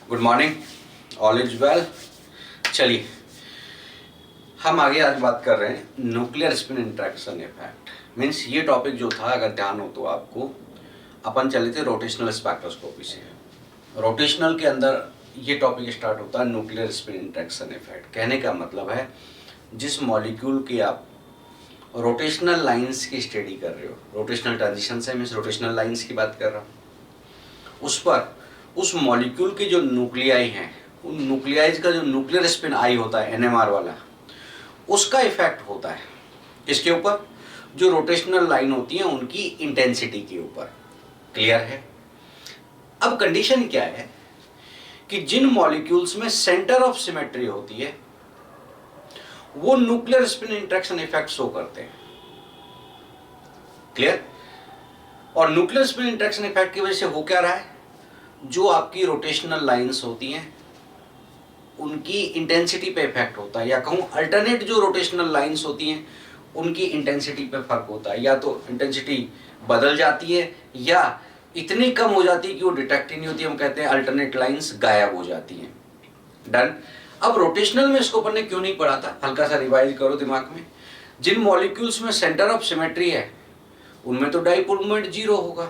Good morning, all is well. चलिए हम आगे आज बात कर रहे हैं nuclear spin interaction effect. Means ये टॉपिक जो था, अगर ध्यान हो तो आपको, अपन चले थे रोटेशनल स्पेक्ट्रोस्कोपी से। रोटेशनल के अंदर ये टॉपिक स्टार्ट होता है न्यूक्लियर स्पिन इंटरेक्शन इफेक्ट। कहने का मतलब है जिस मॉलिक्यूल की आप रोटेशनल लाइंस की स्टडी कर रहे हो, रोटेशनल ट्रांजिशन से मीन्स रोटेशनल लाइंस की बात कर रहा हूँ, उस पर उस मॉलिक्यूल के जो न्यूक्लियाई हैं, उन न्यूक्लियाइज का जो न्यूक्लियर स्पिन आई होता है एनएमआर वाला, उसका इफेक्ट होता है इसके ऊपर, जो रोटेशनल लाइन होती है उनकी इंटेंसिटी के ऊपर। क्लियर है? अब कंडीशन क्या है कि जिन मॉलिक्यूल्स में सेंटर ऑफ सिमेट्री होती है वो nuclear spin interaction effect show करते हैं। क्लियर? और न्यूक्लियर स्पिन इंटरेक्शन इफेक्ट की वजह से हो क्या रहा है, जो आपकी रोटेशनल लाइंस होती हैं उनकी इंटेंसिटी पे इफेक्ट होता है, या कहूं अल्टरनेट जो रोटेशनल लाइंस होती हैं उनकी इंटेंसिटी पे फर्क होता है। या तो इंटेंसिटी बदल जाती है या इतनी कम हो जाती है कि वो डिटेक्ट ही नहीं होती, हम कहते हैं अल्टरनेट लाइंस गायब हो जाती हैं। डन। अब रोटेशनल में इसको अपन ने क्यों नहीं पढ़ा था, हल्का सा रिवाइज करो दिमाग में। जिन मॉलिक्यूल्स में सेंटर ऑफ सिमेट्री है उनमें तो डाइपोल मोमेंट जीरो होगा,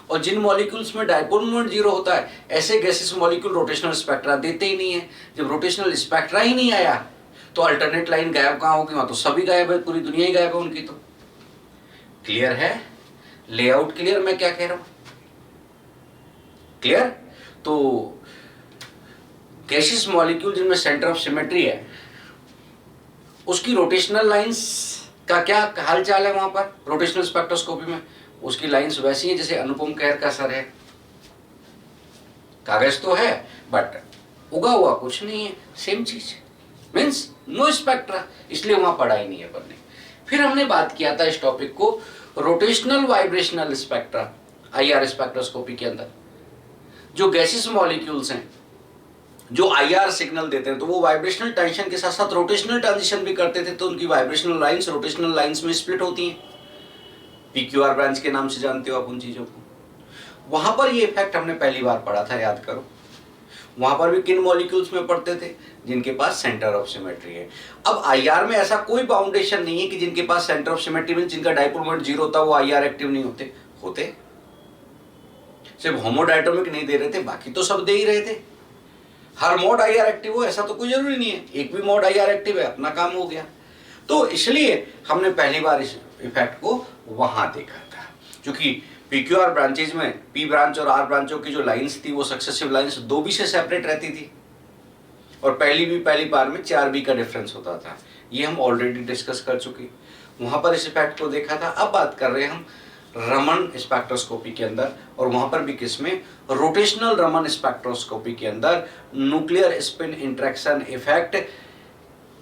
और जिन मॉलिक्यूल्स में डाइपोल मोमेंट जीरो होता है ऐसे गैसेस मॉलिक्यूल रोटेशनल स्पेक्ट्रा देते ही नहीं है। जब रोटेशनल स्पेक्ट्रा ही नहीं आया तो अल्टरनेट लाइन गायब कहाँ होगी, वहां तो सभी गायब है, पूरी दुनिया ही गायब है उनकी तो। क्लियर है? लेआउट क्लियर मैं क्या कह रहा हूं? क्लियर? तो गैसेस मॉलिक्यूल जिनमें सेंटर ऑफ सिमेट्री है उसकी रोटेशनल लाइंस का क्या हाल चाल है वहां पर रोटेशनल स्पेक्ट्रोस्कोपी में, उसकी लाइंस वैसी है जैसे अनुपम खेर का सर है। कागज तो है बट उगा हुआ कुछ नहीं है, सेम चीज मीन्स नो स्पेक्ट्रा, इसलिए वहां पढ़ा ही नहीं है अपन ने। फिर हमने बात किया था इस टॉपिक को rotational vibrational spectra, IR spectroscopy के अंदर जो गैसेस मॉलिक्यूल्स हैं जो आईआर सिग्नल देते हैं तो वो वाइब्रेशनल टेंशन के साथ साथ रोटेशनल ट्रांजिशन भी करते थे, तो उनकी वाइब्रेशनल लाइंस रोटेशनल लाइंस में स्प्लिट होती हैं। पीक्यूआर ब्रांच के नाम से जानते हो आप उन चीजों को। वहां पर ये इफेक्ट हमने पहली बार पढ़ा था, याद करो। वहां पर भी किन मॉलिक्यूल्स में पढ़ते थे, जिनके पास सेंटर ऑफ सिमेट्री है। अब आईआर में ऐसा कोई बाउंडेशन नहीं है कि जिनके पास सेंटर ऑफ सिमेट्री में जिनका डाइपोल मोमेंट जीरो होता वो आईआर एक्टिव नहीं होते। होते सिर्फ होमोडायटोमिक नहीं दे रहे थे, बाकी तो सब दे ही रहे थे। हर मोड आईआर एक्टिव हो ऐसा तो कोई जरूरी नहीं है, एक भी मोड आईआर एक्टिव है अपना काम हो गया। तो इसलिए हमने पहली बार इस इफेक्ट को वहां देखा था, क्योंकि पीक्यूआर ब्रांचेज में पी ब्रांच और आर ब्रांचों की जो लाइंस थी वो सक्सेसिव लाइंस 2B से सेपरेट रहती थी, और पहली बार में 4B का डिफरेंस होता था। ये हम ऑलरेडी डिस्कस कर चुके, वहां पर इस इफेक्ट को देखा था। अब बात कर रहे हैं हम रमन स्पेक्ट्रोस्कोपी के अंदर, और वहां पर भी किसमें, रोटेशनल रमन स्पेक्ट्रोस्कोपी के अंदर न्यूक्लियर स्पिन इंटरेक्शन इफेक्ट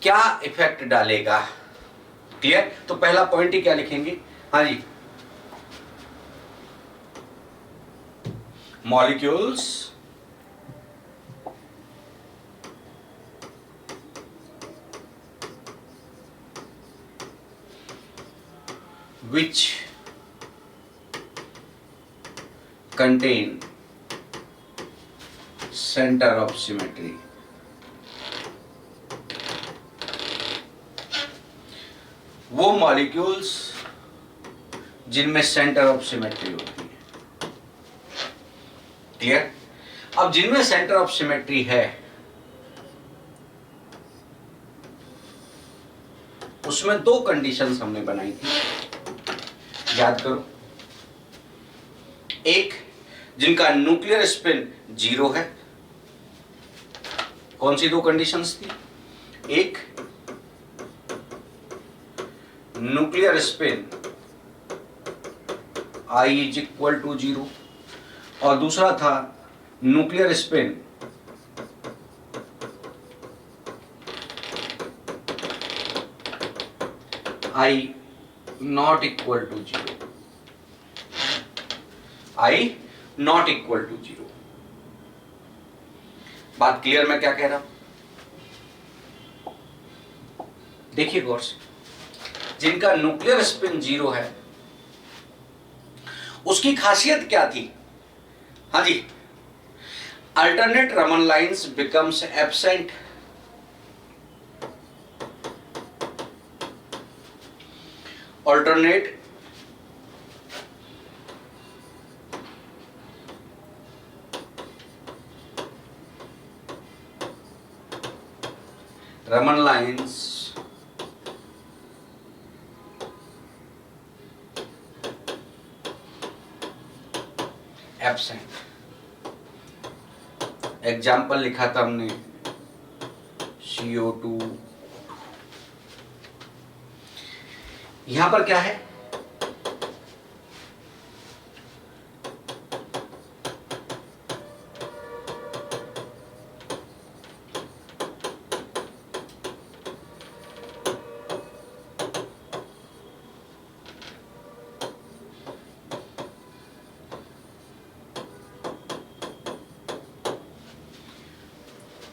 क्या इफेक्ट डालेगा। क्लियर? तो पहला पॉइंट ही क्या लिखेंगे, हाँ जी, molecules which contain center of symmetry, वो मॉलिक्यूल्स जिनमें सेंटर ऑफ सिमेट्री होती है। क्लियर? अब जिनमें सेंटर ऑफ सिमेट्री है उसमें दो कंडीशंस हमने बनाई थी, याद करो। एक, जिनका न्यूक्लियर स्पिन जीरो है। कौन सी दो कंडीशंस थी? एक, nuclear spin I is equal to zero, और दूसरा था nuclear spin I not equal to zero. I not equal to zero. बात क्लियर मैं क्या कह रहा हूं? देखिए गौर से, जिनका न्यूक्लियर स्पिन जीरो है उसकी खासियत क्या थी? हाँ जी, alternate Raman lines becomes absent. Alternate Raman lines absent. Example लिखा था हमने CO2। यहां पर क्या है,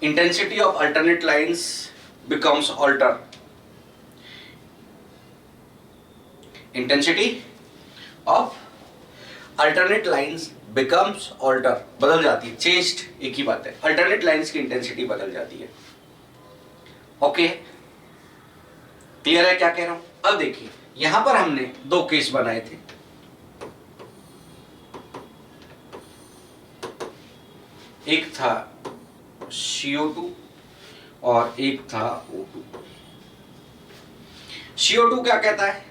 intensity of alternate lines becomes alter. Intensity of alternate lines becomes alter, बदल जाती है, changed एक ही बात है, alternate lines की intensity बदल जाती है। ओके, क्लियर है क्या कह रहा हूं? अब देखिए यहां पर हमने दो केस बनाए थे, एक था CO2 और एक था O2। CO2 क्या कहता है,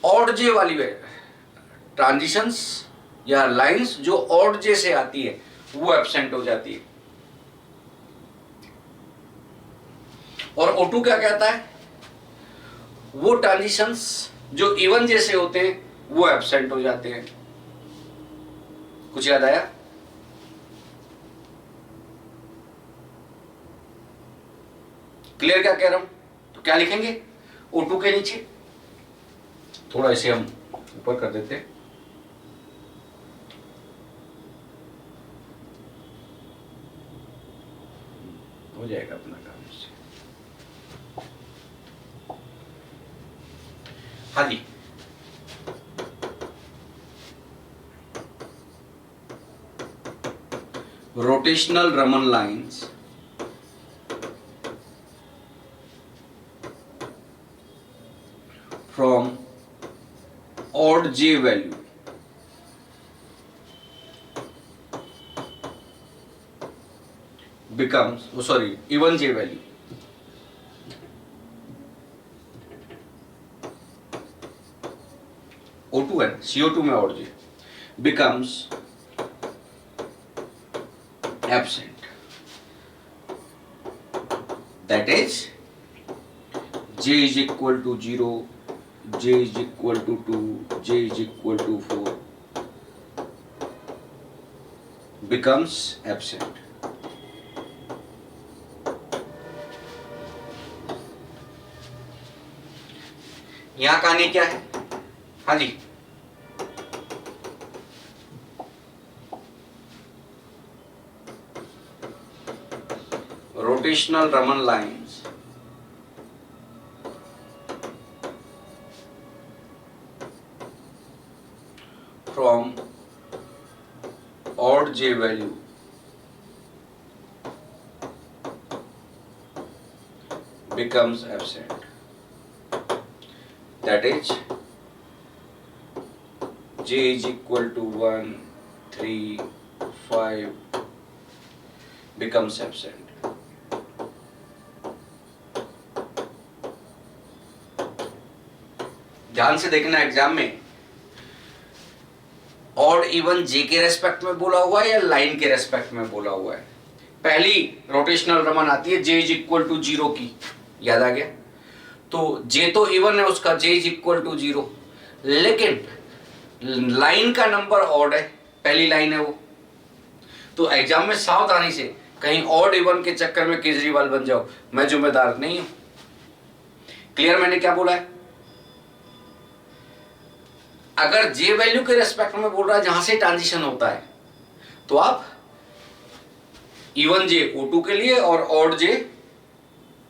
ऑड जे वाली ट्रांजिशंस या लाइंस जो ऑड जे से आती है वो एब्सेंट हो जाती है। और O2 क्या कहता है, वो ट्रांजिशंस जो इवन जे से होते हैं वो एब्सेंट हो जाते हैं। कुछ याद आया? क्लियर क्या कह रहा हूं? तो क्या लिखेंगे O2 के नीचे, थोड़ा इसे हम ऊपर कर देते हैं, हो जाएगा अपना काम इससे। हाँ जी, rotational Raman lines from odd j value becomes even j value O2 है, CO2 में odd j becomes absent. That is j is equal to 0, j is equal to 2, j is equal to 4 becomes absent. यहां कहानी क्या है? हाँ जी, rotational Raman lines from odd j value becomes absent. That is j is equal to 1, 3, 5 becomes absent. ध्यान से देखना, exam में odd even जे के रेस्पेक्ट में बोला हुआ है या लाइन के रेस्पेक्ट में बोला हुआ है। पहली रोटेशनल रमन आती है जे इज इक्वल टू 0 की, याद आ गया? तो जे तो इवन है उसका, जे इज इक्वल टू 0, लेकिन लाइन का नंबर ऑड है, पहली लाइन है वो। तो एग्जाम में सावधानी से कहीं ऑड इवन के चक्कर में केजरीवाल बन जाओ, मैं जिम्मेदार नहीं हूं। क्लियर मैंने क्या बोला है? अगर जे वैल्यू के रेस्पेक्ट में बोल रहा है जहां से ट्रांजिशन होता है, तो आप इवन जे O2 के लिए और ऑड जे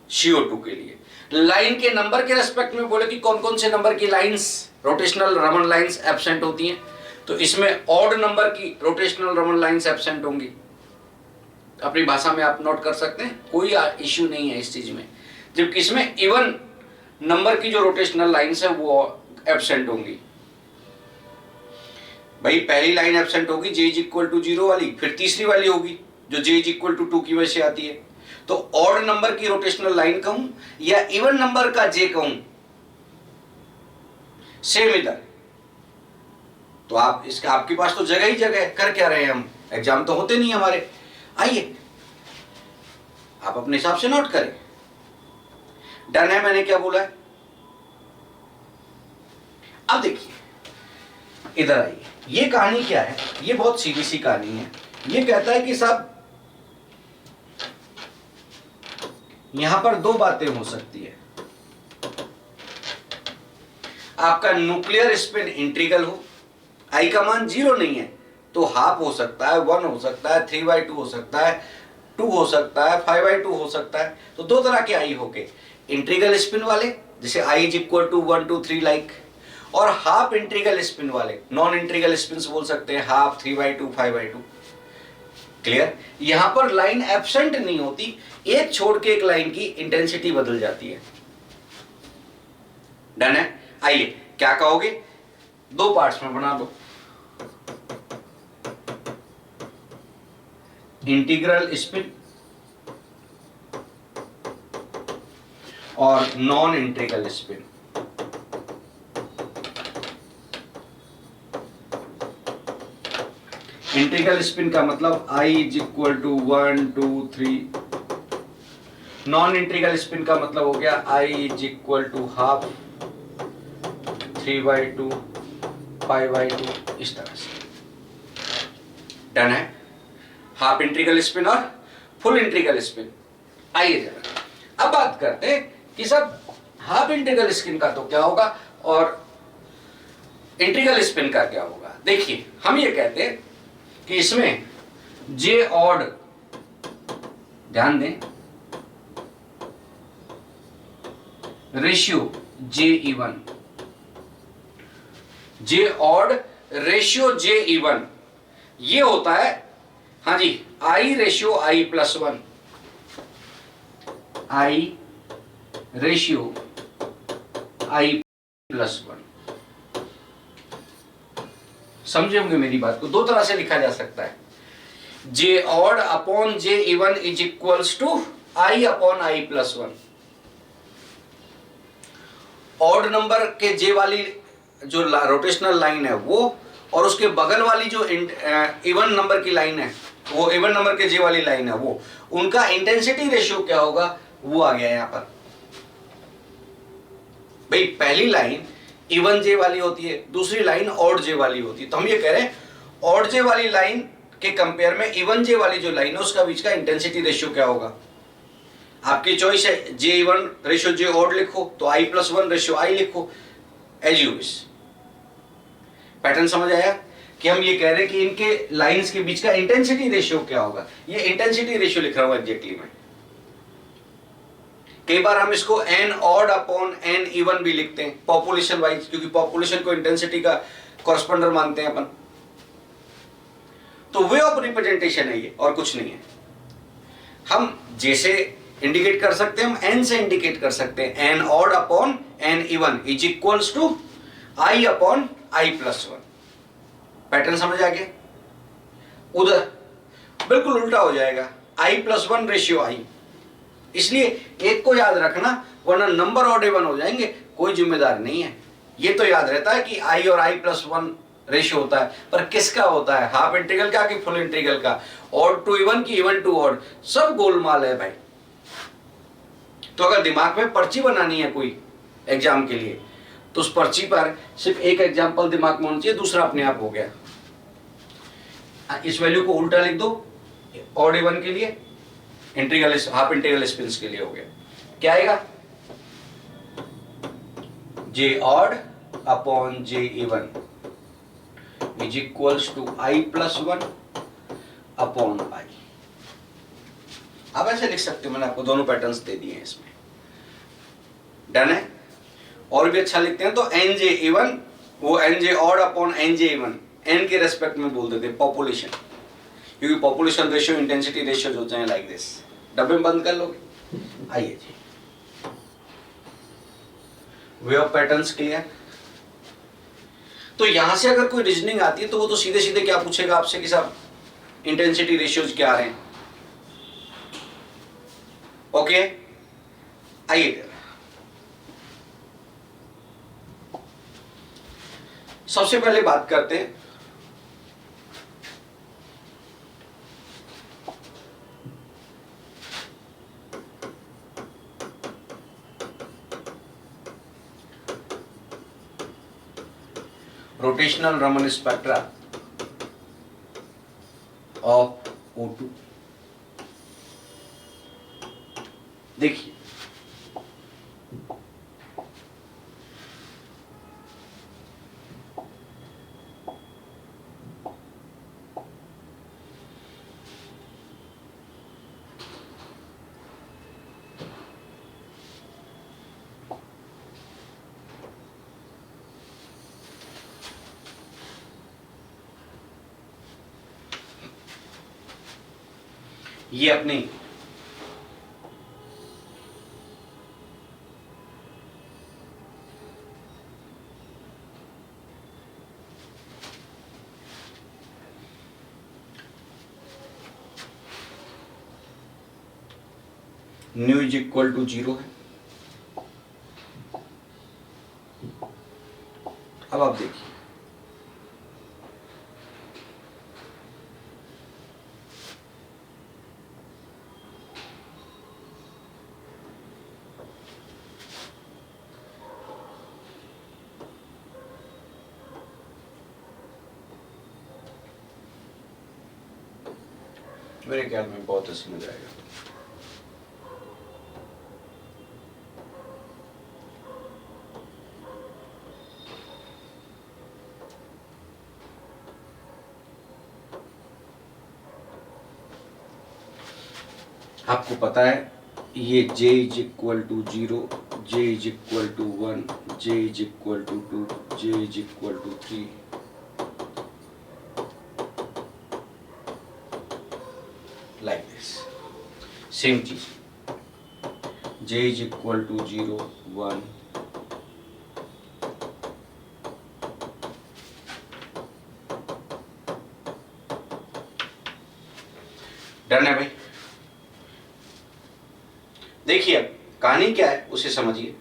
CO2 के लिए। लाइन के नंबर के रेस्पेक्ट में बोले कि कौन कौन से नंबर की lines, rotational Raman lines absent होती हैं, तो इसमें ऑड नंबर की रोटेशनल रमन लाइंस एब्सेंट होंगी। अपनी भाषा में आप नोट कर सकते हैं, कोई इश्यू नहीं है इस चीज में। जबकि इसमें इवन नंबर की जो रोटेशनल लाइंस है वो एब्सेंट होंगी। भाई पहली लाइन एब्सेंट होगी j इज इक्वल टू 0 वाली, फिर तीसरी वाली होगी जो j इज इक्वल टू 2 की वजह से आती है। तो ऑड नंबर की रोटेशनल लाइन कहूं या इवन नंबर का j कहूं, सेम इधर। तो आप इसका, आपके पास तो जगह ही जगह है। कर क्या रहे हैं हम, एग्जाम तो होते नहीं हमारे। आइए आप अपने हिसाब से नोट करें। डन है, मैंने क्या बोला है। अब देखिए इधर आइए, ये कहानी क्या है, ये बहुत सीधी सी कहानी है। ये कहता है कि साहब यहां पर दो बातें हो सकती है। आपका न्यूक्लियर स्पिन इंटीग्रल हो, आई का मान 0 नहीं है तो हाफ हो सकता है, 1 हो सकता है, 3/2 हो सकता है, 2 हो सकता है, 5/2 हो सकता है। तो दो तरह के आई हो गए, इंटीग्रल स्पिन वाले जैसे i is equal to 1 2 3 like, और हाफ इंटीग्रल स्पिन वाले, नॉन इंटीग्रल स्पिन बोल सकते हैं, हाफ, 3/2, 5/2। क्लियर। यहां पर लाइन एब्सेंट नहीं होती, एक छोड़ के एक लाइन की इंटेंसिटी बदल जाती है। डन है। आइए क्या कहोगे, दो पार्ट्स में बना दो, इंटीग्रल स्पिन और non integral spin. Integral spin का मतलब i is equal to 1 2 3, non integral spin का मतलब हो गया i is equal to half, 3/2, 5/2, इस तरह से। डन है। हाफ इंटीग्रल स्पिन और फुल इंटीग्रल स्पिन। आइए जरा अब बात करते हैं कि सब हाफ इंटीग्रल स्पिन का तो क्या होगा और इंटीग्रल स्पिन का क्या होगा। देखिए हम ये कहते हैं कि इसमें जे ऑड, ध्यान दें, ratio J even, J odd ratio J even, ये होता है, हाँ जी, I ratio I plus 1, I ratio I plus 1। समझे होंगे मेरी बात को। दो तरह से लिखा जा सकता है, J odd upon J even is equals to I upon I plus 1। Odd number के जे वाली जो रोटेशनल लाइन है वो, और उसके बगल वाली जो इवन नंबर की लाइन है, वो इवन नंबर के जे वाली लाइन है, वो उनका इंटेंसिटी रेशियो क्या होगा वो आ गया यहां पर। भाई पहली लाइन इवन जे वाली होती है, दूसरी लाइन ऑड जे वाली होती है। तो हम ये कह रहे हैं ऑड जे वाली लाइन के कंपेयर में इवन जे वाली जो लाइन है उसका बीच का इंटेंसिटी रेशियो क्या होगा। आपकी चॉइस है, जे इवन रेशियो जे ऑड लिखो तो आई प्लस 1 रेशियो आई लिखो, एज यू विश। पैटर्न समझ आया कि हम ये कह रहे हैं कि इनके लाइंस के बीच का इंटेंसिटी रेशियो क्या होगा। ये इंटेंसिटी रेशियो लिख रहा हूं एग्जैक्टली मैं। कई बार हम इसको N odd upon N even भी लिखते हैं पॉपुलेशन वाइज, क्योंकि पॉपुलेशन को इंटेंसिटी का कॉरस्पॉन्डर मानते हैं अपन। तो वे ऑफ रिप्रेजेंटेशन है ये, और कुछ नहीं है। हम जैसे इंडिकेट कर सकते हैं, हम एन से इंडिकेट कर सकते हैं, N odd upon N even is equals to I upon I plus 1। Pattern समझ आ गया। उधर बिल्कुल उल्टा हो जाएगा, आई प्लस 1 रेशियो आई। इसलिए एक को याद रखना, वरना नंबर ऑड इवन हो जाएंगे, कोई जिम्मेदार नहीं है। ये तो याद रहता है कि आई और आई प्लस 1 रेशियो होता है, पर किसका होता है, हाफ इंटीग्रल का कि फुल इंटीग्रल का, ऑड टू इवन की इवन टू ऑड, सब गोलमाल है भाई। तो अगर दिमाग में पर्ची बनानी है कोई एग्जाम के लिए, तो उस पर्ची पर सिर्फ एक एग्जाम्पल दिमाग में होना चाहिए, दूसरा अपने आप हो गया। इस वैल्यू को उल्टा लिख दो, ऑड इवन के लिए, इंटीग्रल हाफ इंटीग्रल स्पिन्स के लिए हो गया। क्या आएगा, J odd upon J even is equals to I plus 1 upon I. आप ऐसे लिख सकते हो, मैंने आपको दोनों पैटर्न्स दे दिए हैं इसमें। डन है। और भी अच्छा लिखते हैं तो एन जे इवन, वो N J odd upon N J even, N के रेस्पेक्ट में बोल देते पॉपुलेशन, क्योंकि पॉपुलेशन रेशियो इंटेंसिटी रेशियो होते हैं लाइक दिस। डब्बे में बंद कर लोगे। आइए जी, वेव पैटर्न्स क्लियर। तो यहां से अगर कोई रीजनिंग आती है तो वो तो सीधे सीधे क्या पूछेगा आपसे कि साहब इंटेंसिटी रेशियोज क्या आ रहे हैं। ओके, आइए सबसे पहले बात करते हैं rotational Raman spectra of O2। देखिए ये अपनी न्यू इज इक्वल टू 0 है। अब आप देखिए मेरे ख्याल में बहुत समझ आएगा। आपको पता है ये J is equal to 0, J is equal to 1, J is equal to 2, J is equal to 3, like this. Same चीज J is equal to 0, 1, done है भाई। देखिए अब कहानी क्या है उसे समझिए।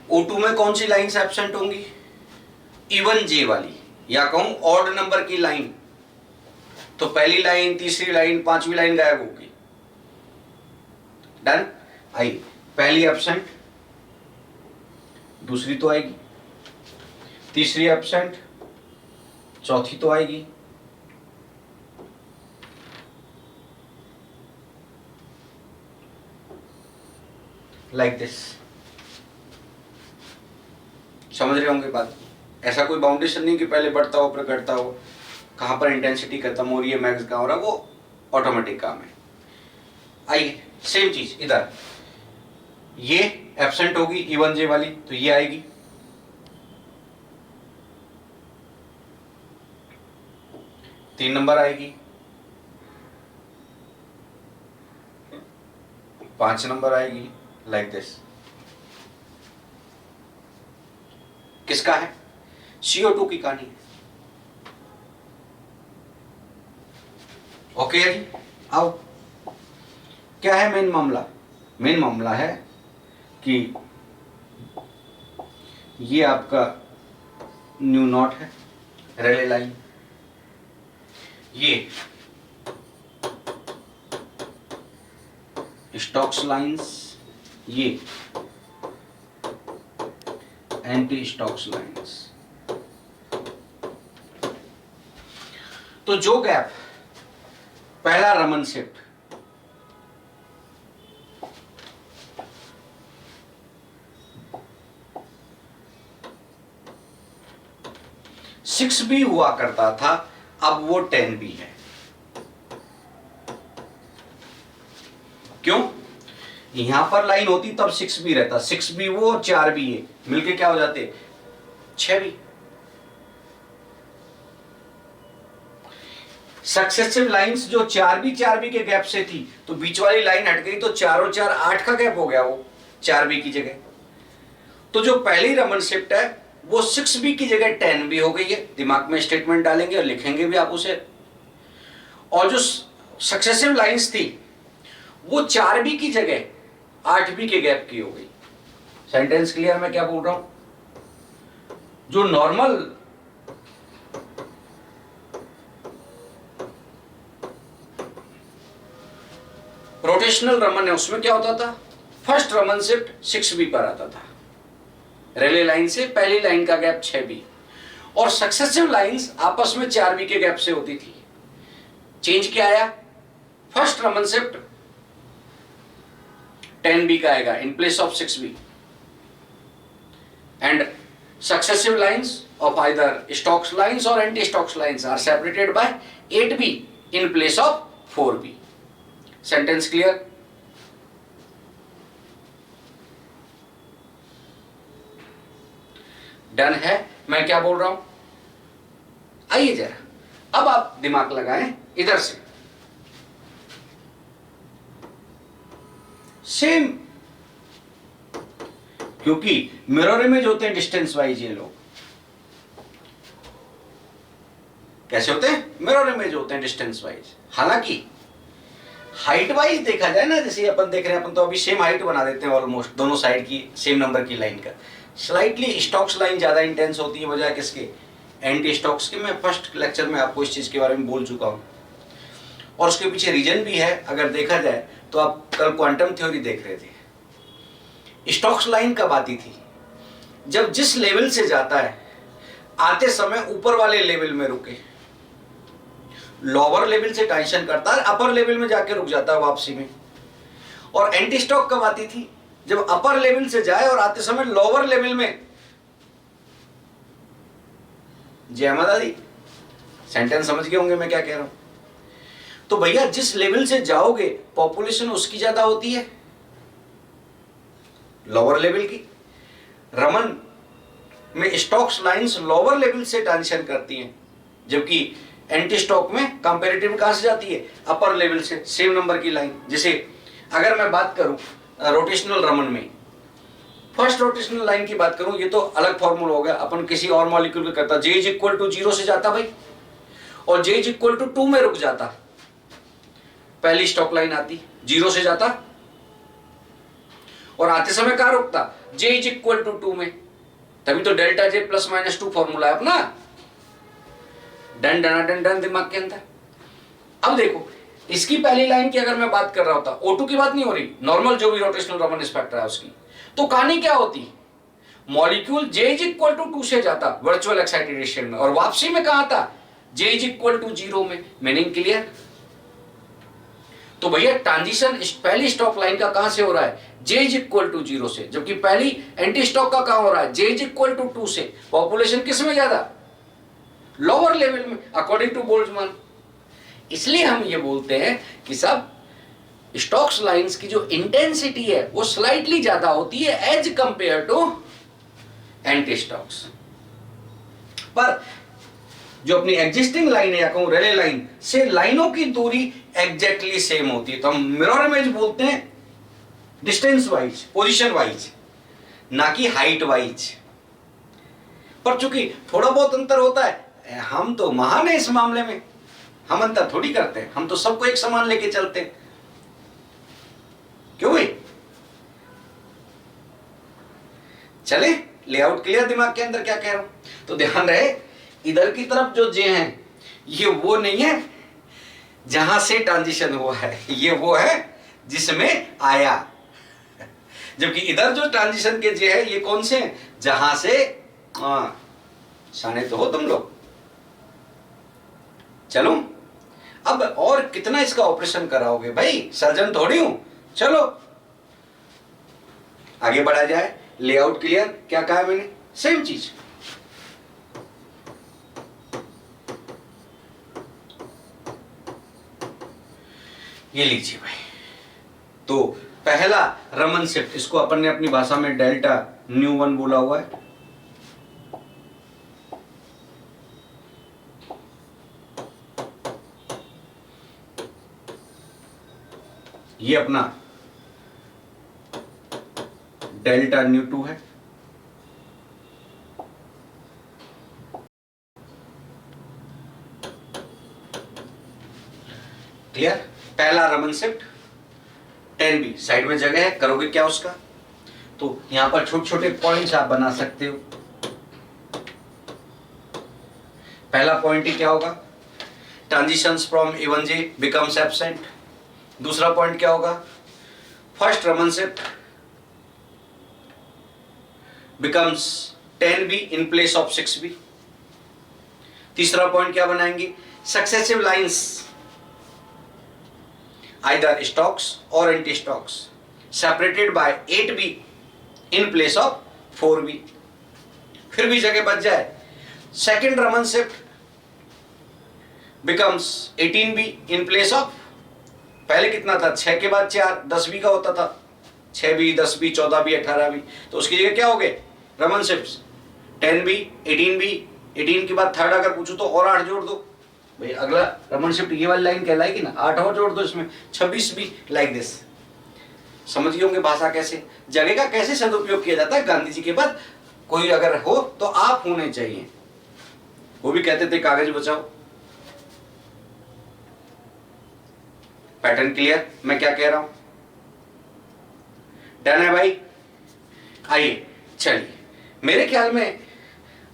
O2 में कौन सी लाइंस एब्सेंट होंगी? इवन J वाली, या कहूं ऑड नंबर की लाइन। तो पहली लाइन, तीसरी लाइन, पांचवी लाइन गायब होगी। डन। आइए, पहली एब्सेंट, दूसरी तो आएगी, तीसरी एब्सेंट, चौथी तो आएगी, लाइक दिस। समझ रहे होंगे बात? ऐसा कोई बाउंडेशन नहीं कि पहले बढ़ता हो फिर घटता हो, कहां पर इंटेंसिटी खत्म हो रही है, मैक्स कहां हो रहा है, वो ऑटोमेटिक काम है। आइए सेम चीज इधर, ये एब्सेंट होगी इवन J वाली, तो ये आएगी, तीन नंबर आएगी, 5 नंबर आएगी, लाइक दिस। किसका है? CO2 की कहानी है। ओके जी, आओ। क्या है मेन मामला? मेन मामला है कि ये आपका न्यू नॉट है, रेले लाइन, ये स्टोक्स लाइंस, ये एंटी स्टोक्स लाइंस। तो जो गैप, पहला रमन शिफ्ट, सिक्स भी हुआ करता था, अब वो 10 भी है। क्यों? यहां पर लाइन होती तब 6b रहता, 6b वो और 4b ये मिलके क्या हो जाते 6b। सक्सेसिव लाइंस जो 4b के गैप से थी तो बीच वाली लाइन हट गई तो 4 और 4 8 का गैप हो गया, वो 4b की जगह। तो जो पहली रमन शिफ्ट है वो 6b की जगह 10b हो गई है। दिमाग में स्टेटमेंट डालेंगे और लिखेंगे भी आप उसे। और जो सक्सेसिव लाइंस थी वो 4b की जगह 8b के गैप की हो गई। Sentence clear? मैं क्या बोल रहा हूं? जो नॉर्मल रोटेशनल रमन है उसमें क्या होता था, फर्स्ट रमन शिफ्ट 6b पर आता था, रेले लाइन से पहली लाइन का गैप 6b, और सक्सेसिव लाइंस आपस में 4b के गैप से होती थी। चेंज क्या आया? फर्स्ट रमन शिफ्ट 10b का आएगा इन place of 6b, and successive lines of either Stokes lines or anti-Stokes lines are separated by 8b in place of 4b. Sentence clear? Done है? मैं क्या बोल रहा हूं? आइए जरा, अब आप दिमाग लगाएं इधर से। सेम, क्योंकि मिरर इमेज होते हैं डिस्टेंस वाइज। ये लोग कैसे होते हैं? मिरर इमेज होते हैं डिस्टेंस वाइज। हालांकि हाइट वाइज देखा जाए ना, जैसे अपन देख रहे हैं, अपन तो अभी सेम हाइट बना देते हैं ऑलमोस्ट, दोनों साइड की सेम नंबर की लाइन का। स्लाइटली स्टोक्स लाइन ज्यादा इंटेंस होती है बजाय किसके? एंटी स्टोक्स के। मैं फर्स्ट लेक्चर में आपको इस चीज के बारे में बोल चुका हूं, और उसके पीछे रीजन भी है। अगर देखा जाए तो आप कल क्वांटम थ्योरी देख रहे थे, स्टोक्स लाइन कब आती थी? जब जिस लेवल से जाता है आते समय ऊपर वाले लेवल में रुके, लोअर लेवल से ट्रांजिशन करता है, अपर लेवल में जाके रुक जाता है वापसी में। और एंटी स्टॉक कब आती थी? जब अपर लेवल से जाए और आते समय लोअर लेवल में। जय माता दी, सेंटेंस समझ गए होंगे मैं क्या कह रहा हूं? तो भैया जिस लेवल से जाओगे पॉपुलेशन उसकी ज्यादा होती है, लोअर लेवल की। रमन में स्टॉक्स लाइंस लोअर लेवल से ट्रांजिशन करती हैं, जबकि एंटी स्टॉक में कंपैरेटिव कहां से जाती है? अपर लेवल से, सेम नंबर की लाइन। जैसे अगर मैं बात करूं रोटेशनल रमन में, फर्स्ट रोटेशनल लाइन की बात करूं, ये तो अलग फॉर्मूला हो गया, अपन किसी और मॉलिक्यूल का करता। J इज इक्वल टू 0 से जाता भाई, और J इज इक्वल टू 2 में रुक जाता। पहली स्टॉक लाइन आती 0 से जाता और आते समय कहां रुकता? J इज इक्वल टू 2 में। तभी तो delta J plus minus 2 formula है अपना। डन डन डन डन दिमाग के अंदर। अब देखो, इसकी पहली लाइन की अगर मैं बात कर रहा होता, O2 की बात नहीं हो रही, नॉर्मल जो भी रोटेशनल रमन स्पेक्ट्रा है उसकी, तो कहानी क्या होती? Molecule J is equal to 2 से जाता वर्चुअल एक्साइटेशन में, और वापसी में कहां आता? J इज इक्वल टू 0 में। Meaning clear? तो भैया ट्रांजिशन पहली स्टॉक लाइन का कहां से हो रहा है? J इज इक्वल टू 0 से, जबकि पहली एंटी स्टॉक का कहां हो रहा है? J इज इक्वल टू 2 से। पॉपुलेशन किस में ज्यादा? लोअर लेवल में, अकॉर्डिंग टू बोल्ट्जमैन। इसलिए हम ये बोलते हैं कि सब स्टोक्स लाइंस की जो इंटेंसिटी है वो स्लाइटली ज्यादा होती है as compare to anti stokes. पर जो अपनी एग्जिस्टिंग लाइन है या कहूं रेले लाइन से लाइनों की दूरी एग्जैक्टली सेम होती है, तो हम मिरर इमेज बोलते हैं डिस्टेंस वाइज, पोजीशन वाइज, ना कि हाइट वाइज। पर चूंकि थोड़ा बहुत अंतर होता है, हम तो महान है इस मामले में, हम अंतर थोड़ी करते हैं, हम तो सबको एक समान लेके चलते हैं। क्यों भाई? चले, लेआउट क्लियर दिमाग के अंदर क्या कह रहा हूं? तो ध्यान रहे, इधर की तरफ जो जे है ये वो नहीं है जहां से ट्रांजिशन हुआ है, ये वो है जिसमें आया। जबकि इधर जो ट्रांजिशन के जे है ये कौन से हैं? जहां से शाने तो हो तुम लोग। चलो, अब और कितना इसका ऑपरेशन कराओगे भाई, सर्जन थोड़ी हूं। चलो आगे बढ़ा जाए। Layout clear? क्या कहा मैंने? सेम चीज। ये लीजिए भाई, तो पहला रमन शिफ्ट, इसको अपन ने अपनी भाषा में डेल्टा न्यू वन बोला हुआ है। ये अपना डेल्टा न्यू टू है। क्लियर? पहला रमन शिफ्ट 10b, साइड में जगह है, करोगे क्या उसका? तो यहां पर छोटे छोटे पॉइंट्स आप बना सकते हो। पहला पॉइंट ही क्या होगा? Transitions from even J becomes absent. दूसरा पॉइंट क्या होगा? First Raman shift becomes 10b in place of 6b। तीसरा पॉइंट क्या बनाएंगे? Successive lines either stocks or anti-stocks separated by 8b in place of 4b। फिर भी जगह बच जाए, second Raman shift becomes 18b in place of, पहले कितना था? 6 के बाद 4 10b का होता था, 6b 10b 14b 18b, तो उसकी जगह क्या हो गए रमन शिफ्ट? 10b 18b, 18 के बाद थर्ड अगर पूछूं तो और 8 जोड़ दो भाई, अगला रमन शिफ्ट ये वाली लाइन कहलाएगी ना, 8 और जोड़ दो इसमें, 26 भी, लाइक दिस। समझ गए होंगे भाषा कैसे, जगह का कैसे सदुपयोग किया जाता है। गांधी जी के बाद कोई अगर हो तो आप होने चाहिए, वो भी कहते थे कागज बचाओ। पैटर्न क्लियर मैं क्या कह रहा हूं? डन है भाई? आइए चलिए, मेरे ख्याल में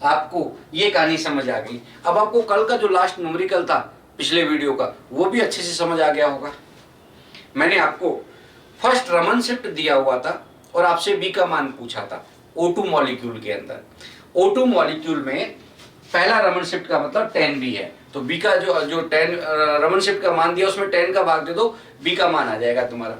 आपको ये कहानी समझ आ गई। अब आपको कल का जो लास्ट न्यूमेरिकल था पिछले वीडियो का, वो भी अच्छे से समझ आ गया होगा। मैंने आपको फर्स्ट रमन शिफ्ट दिया हुआ था और आपसे बी का मान पूछा था O2 मॉलिक्यूल के अंदर। O2 मॉलिक्यूल में पहला रमन शिफ्ट का मतलब 10b है, तो बी का जो 10 रमन शिफ्ट का मान दिया उसमें 10 का भाग दे दो, बी का मान आ जाएगा तुम्हारा।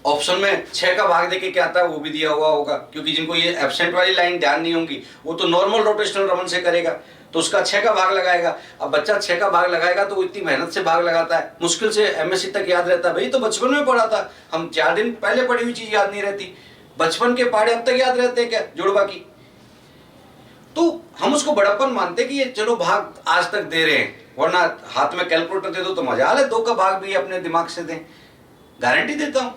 ऑप्शन में 6 का भाग देके क्या आता है वो भी दिया हुआ होगा, क्योंकि जिनको ये एब्सेंट वाली लाइन ध्यान नहीं होंगी वो तो नॉर्मल रोटेशनल रमन से करेगा, तो उसका 6 का भाग लगाएगा। अब बच्चा 6 का भाग लगाएगा तो वो इतनी मेहनत से भाग लगाता है, मुश्किल से एमएससी तक याद रहता है। भाई तो बचपन में पढ़ा था हम, 4 दिन पहले पढ़ी हुई चीज याद नहीं रहती, बचपन के पढ़े अब तक याद रहते हैं क्या जुड़वा की? तो हम उसको बड़प्पन मानते कि ये चलो भाग आज तक दे रहे हैं, वरना हाथ में कैलकुलेटर दे दो तो मजा आ ले, 2 का भाग भी अपने दिमाग से दें, गारंटी देता हूं।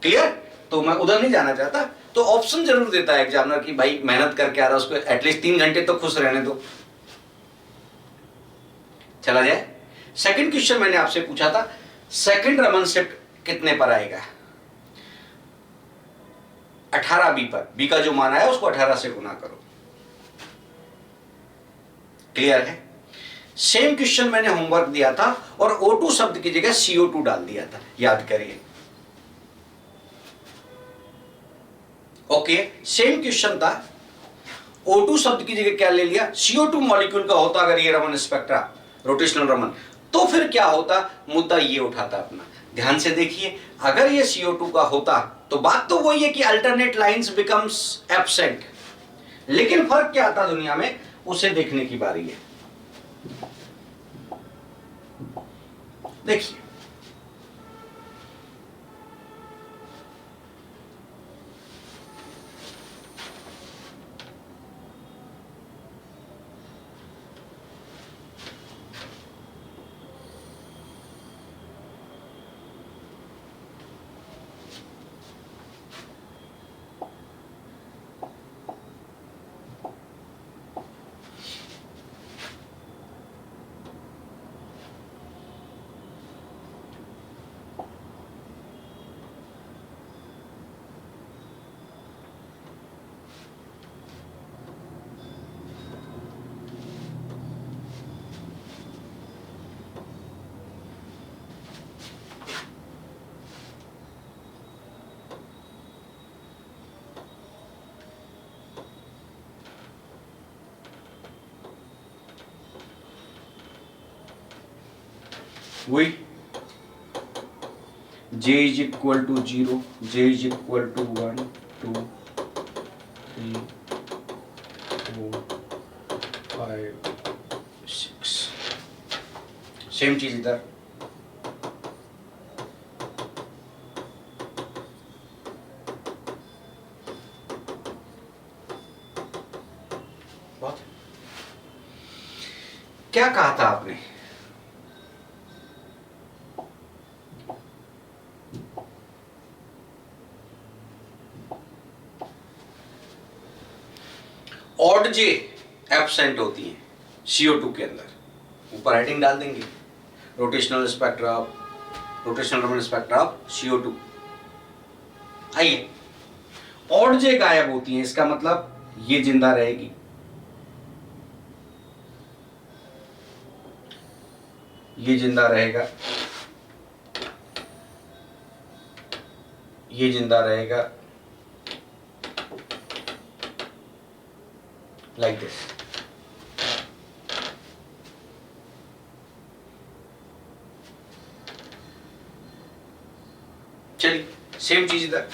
क्लियर? तो मैं उधर नहीं जाना चाहता, तो ऑप्शन जरूर देता है एग्जामिनर कि भाई मेहनत करके आ रहा है, उसको एटलीस्ट 3 घंटे तो खुश रहने दो। चला जाए, सेकंड क्वेश्चन मैंने आपसे पूछा था, सेकंड रमन शिफ्ट कितने पर आएगा? 18b पर, b का जो मान आया उसको 18 से गुना करो। क्लियर है? सेम क्वेश्चन मैंने होमवर्क दिया था और O2 शब्द की जगह CO2 डाल दिया था, याद करिए। ओके, सेम क्वेश्चन था, O2 शब्द की जगह क्या ले लिया? CO2 मॉलिक्यूल का होता अगर ये रमन स्पेक्ट्रा रोटेशनल रमन, तो फिर क्या होता? मुद्दा ये उठाता अपना, ध्यान से देखिए। अगर ये CO2 का होता तो बात तो वही है कि अल्टरनेट लाइंस बिकम्स एब्सेंट, लेकिन फर्क क्या आता दुनिया में उसे देखने की बारी है। देखिए, वही j is equal to 0, j is equal to 1 2 3 4 5 6 same चीज इधर, बहुत क्या कहा था आपने? ऑड जे एब्सेंट होती है CO2 के अंदर, ऊपर हेडिंग डाल देंगे rotational spectra Raman spectra of CO2। आइए, ऑड जे गायब होती है, इसका मतलब ये जिंदा रहेगी, ये जिंदा रहेगा, ये जिंदा रहेगा, लाइक दिस। चलिए सेम चीज इधर,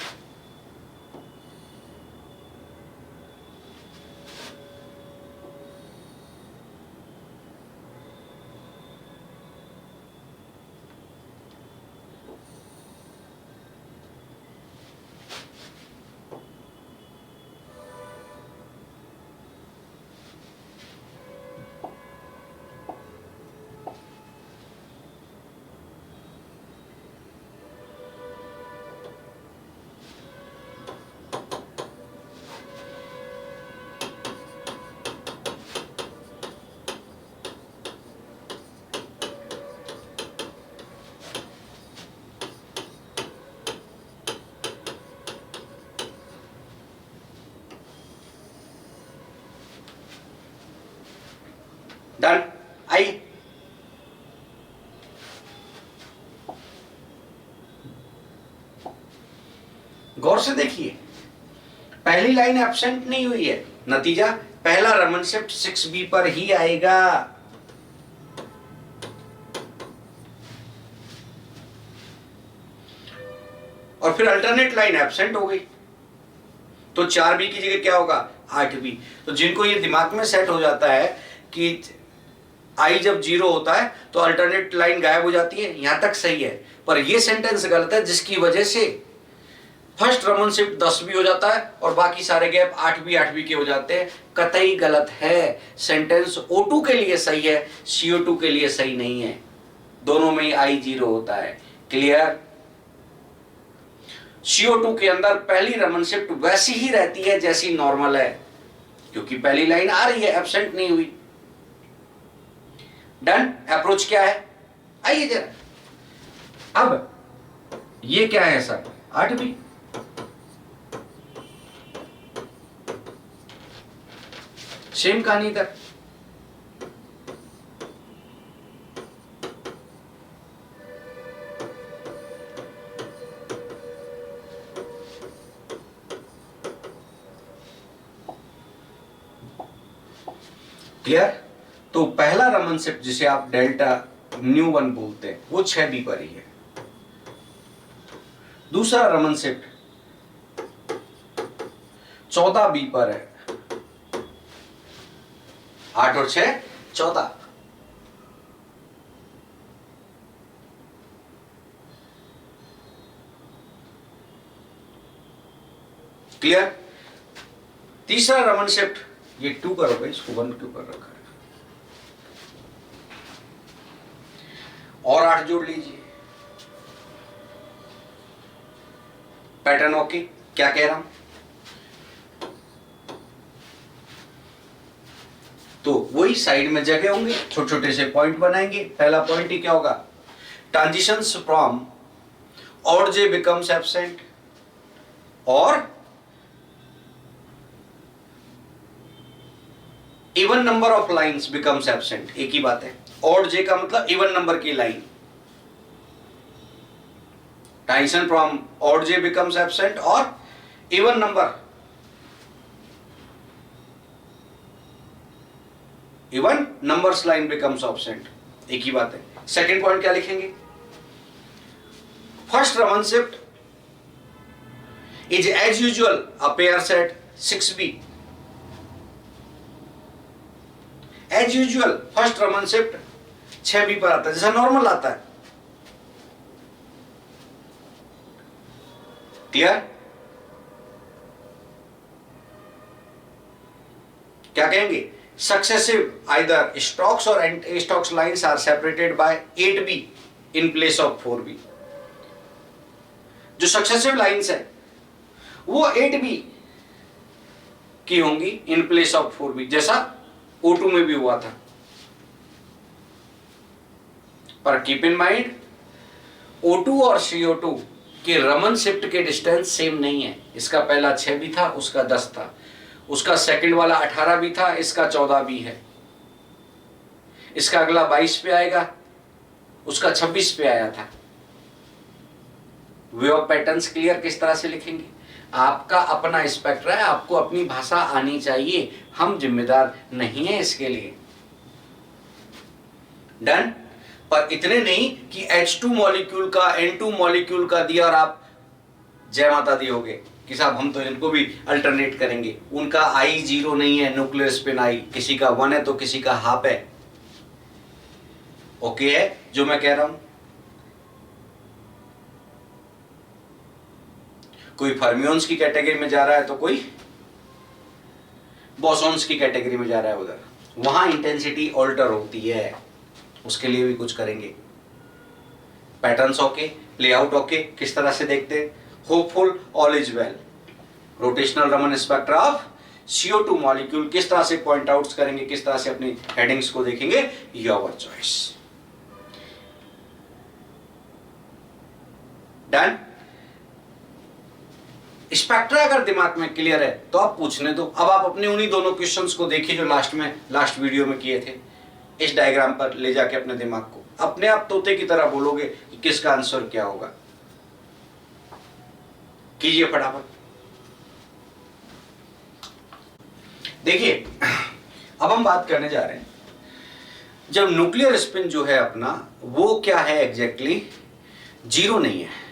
डन। आई, गौर से देखिए, पहली लाइन एब्सेंट नहीं हुई है, नतीजा पहला रमन शिफ्ट 6B पर ही आएगा। और फिर अल्टरनेट लाइन एब्सेंट हो गई, तो 4B की जगह क्या होगा? 8B। तो जिनको ये दिमाग में सेट हो जाता है कि आई जब 0 होता है तो अल्टरनेट लाइन गायब हो जाती है, यहां तक सही है, पर यह सेंटेंस गलत है, जिसकी वजह से फर्स्ट रमन शिफ्ट 10B हो जाता है और बाकी सारे गैप 8B के हो जाते हैं। कतई गलत है, सेंटेंस O2 के लिए सही है, CO2 के लिए सही नहीं है, दोनों में आई 0 होता है। क्लियर? CO2 के अंदर पहली रमन शिफ्ट वैसी ही रहती है जैसी नॉर्मल है, क्योंकि पहली लाइन आ रही है, एब्सेंट नहीं हुई। डन। अप्रोच क्या है? आइए जरा, अब ये क्या है सर? 8B। सेम कहानी इधर, क्लियर? तो पहला रमन शिफ्ट जिसे आप डेल्टा ν1 बोलते हैं वो 6B पर ही है। दूसरा रमन शिफ्ट 14B पर है, 8 और 6 14। क्लियर? तीसरा रमन शिफ्ट, ये 2 करोगे, इसको 1 क्यों कर रखा है? और 8 जोड़ लीजिए। Pattern okay? क्या कह रहा हूं? तो वही साइड में जगह होंगे, छोटे छोटे से पॉइंट बनाएंगे। पहला पॉइंट ही क्या होगा? Transitions from odd J becomes absent और even number of lines becomes absent. एक ही बात है, ऑड जे का मतलब इवन नंबर की line. Transition from odd J becomes absent और even number, even numbers line becomes absent. एक ही बात है। सेकंड पॉइंट क्या लिखेंगे? First Raman shift is as usual appears at 6B। As usual first Raman shift 6B पर आता है, जैसा नॉर्मल आता है। क्लियर? क्या कहेंगे? सक्सेसिव आइदर स्टॉक्स और anti stokes lines are separated by 8B in place of 4B। जो सक्सेसिव लाइंस है वो 8B की होंगी इन प्लेस ऑफ 4B, जैसा O2 में भी हुआ था। पर कीप इन माइंड, O2 और CO2 के रमन शिफ्ट के डिस्टेंस सेम नहीं है। इसका पहला 6B था, उसका 10 था, उसका सेकंड वाला 18B था, इसका 14B है, इसका अगला 22 पे आएगा, उसका 26 पे आया था। वे ऑफ पैटर्न्स क्लियर किस तरह से लिखेंगे? आपका अपना स्पेक्ट्रा है, आपको अपनी भाषा आनी चाहिए, हम जिम्मेदार नहीं है इसके लिए। डन? पर इतने नहीं कि H2 मॉलिक्यूल का N2 मॉलिक्यूल का दिया और आप जय माता दी होगे कि साहब हम तो इनको भी अल्टरनेट करेंगे। उनका I 0 नहीं है, न्यूक्लियर स्पिन I किसी का 1 है तो किसी का हाफ है। ओके है जो मैं कह रहा हूं? कोई फर्मियोन्स की कैटेगरी में जा रहा है तो कोई बोसॉन्स की कैटेगरी में जा रहा है उधर, वहां इंटेंसिटी ऑल्टर होती है, उसके लिए भी कुछ करेंगे। पैटर्न्स ओके, लेआउट ओके, किस तरह से देखते हैं? Hopeful, all is well. Rotational Raman spectra of CO2 molecule किस तरह से पॉइंट आउट करेंगे, किस तरह से अपनी हेडिंग्स को देखेंगे, योर चॉइस। डन? स्पेक्ट्रा अगर दिमाग में क्लियर है तो आप पूछने दो। अब आप अपने उन्हीं दोनों क्वेश्चंस को देखिए जो लास्ट वीडियो में किए थे। इस डायग्राम पर ले जाके अपने दिमाग को अपने आप तोते की तरह बोलोगे कि किसका आंसर क्या होगा। कीजिए फटाफट। देखिए अब हम बात करने जा रहे हैं, जब न्यूक्लियर स्पिन जो है अपना वो क्या है एग्जैक्टली, 0 नहीं है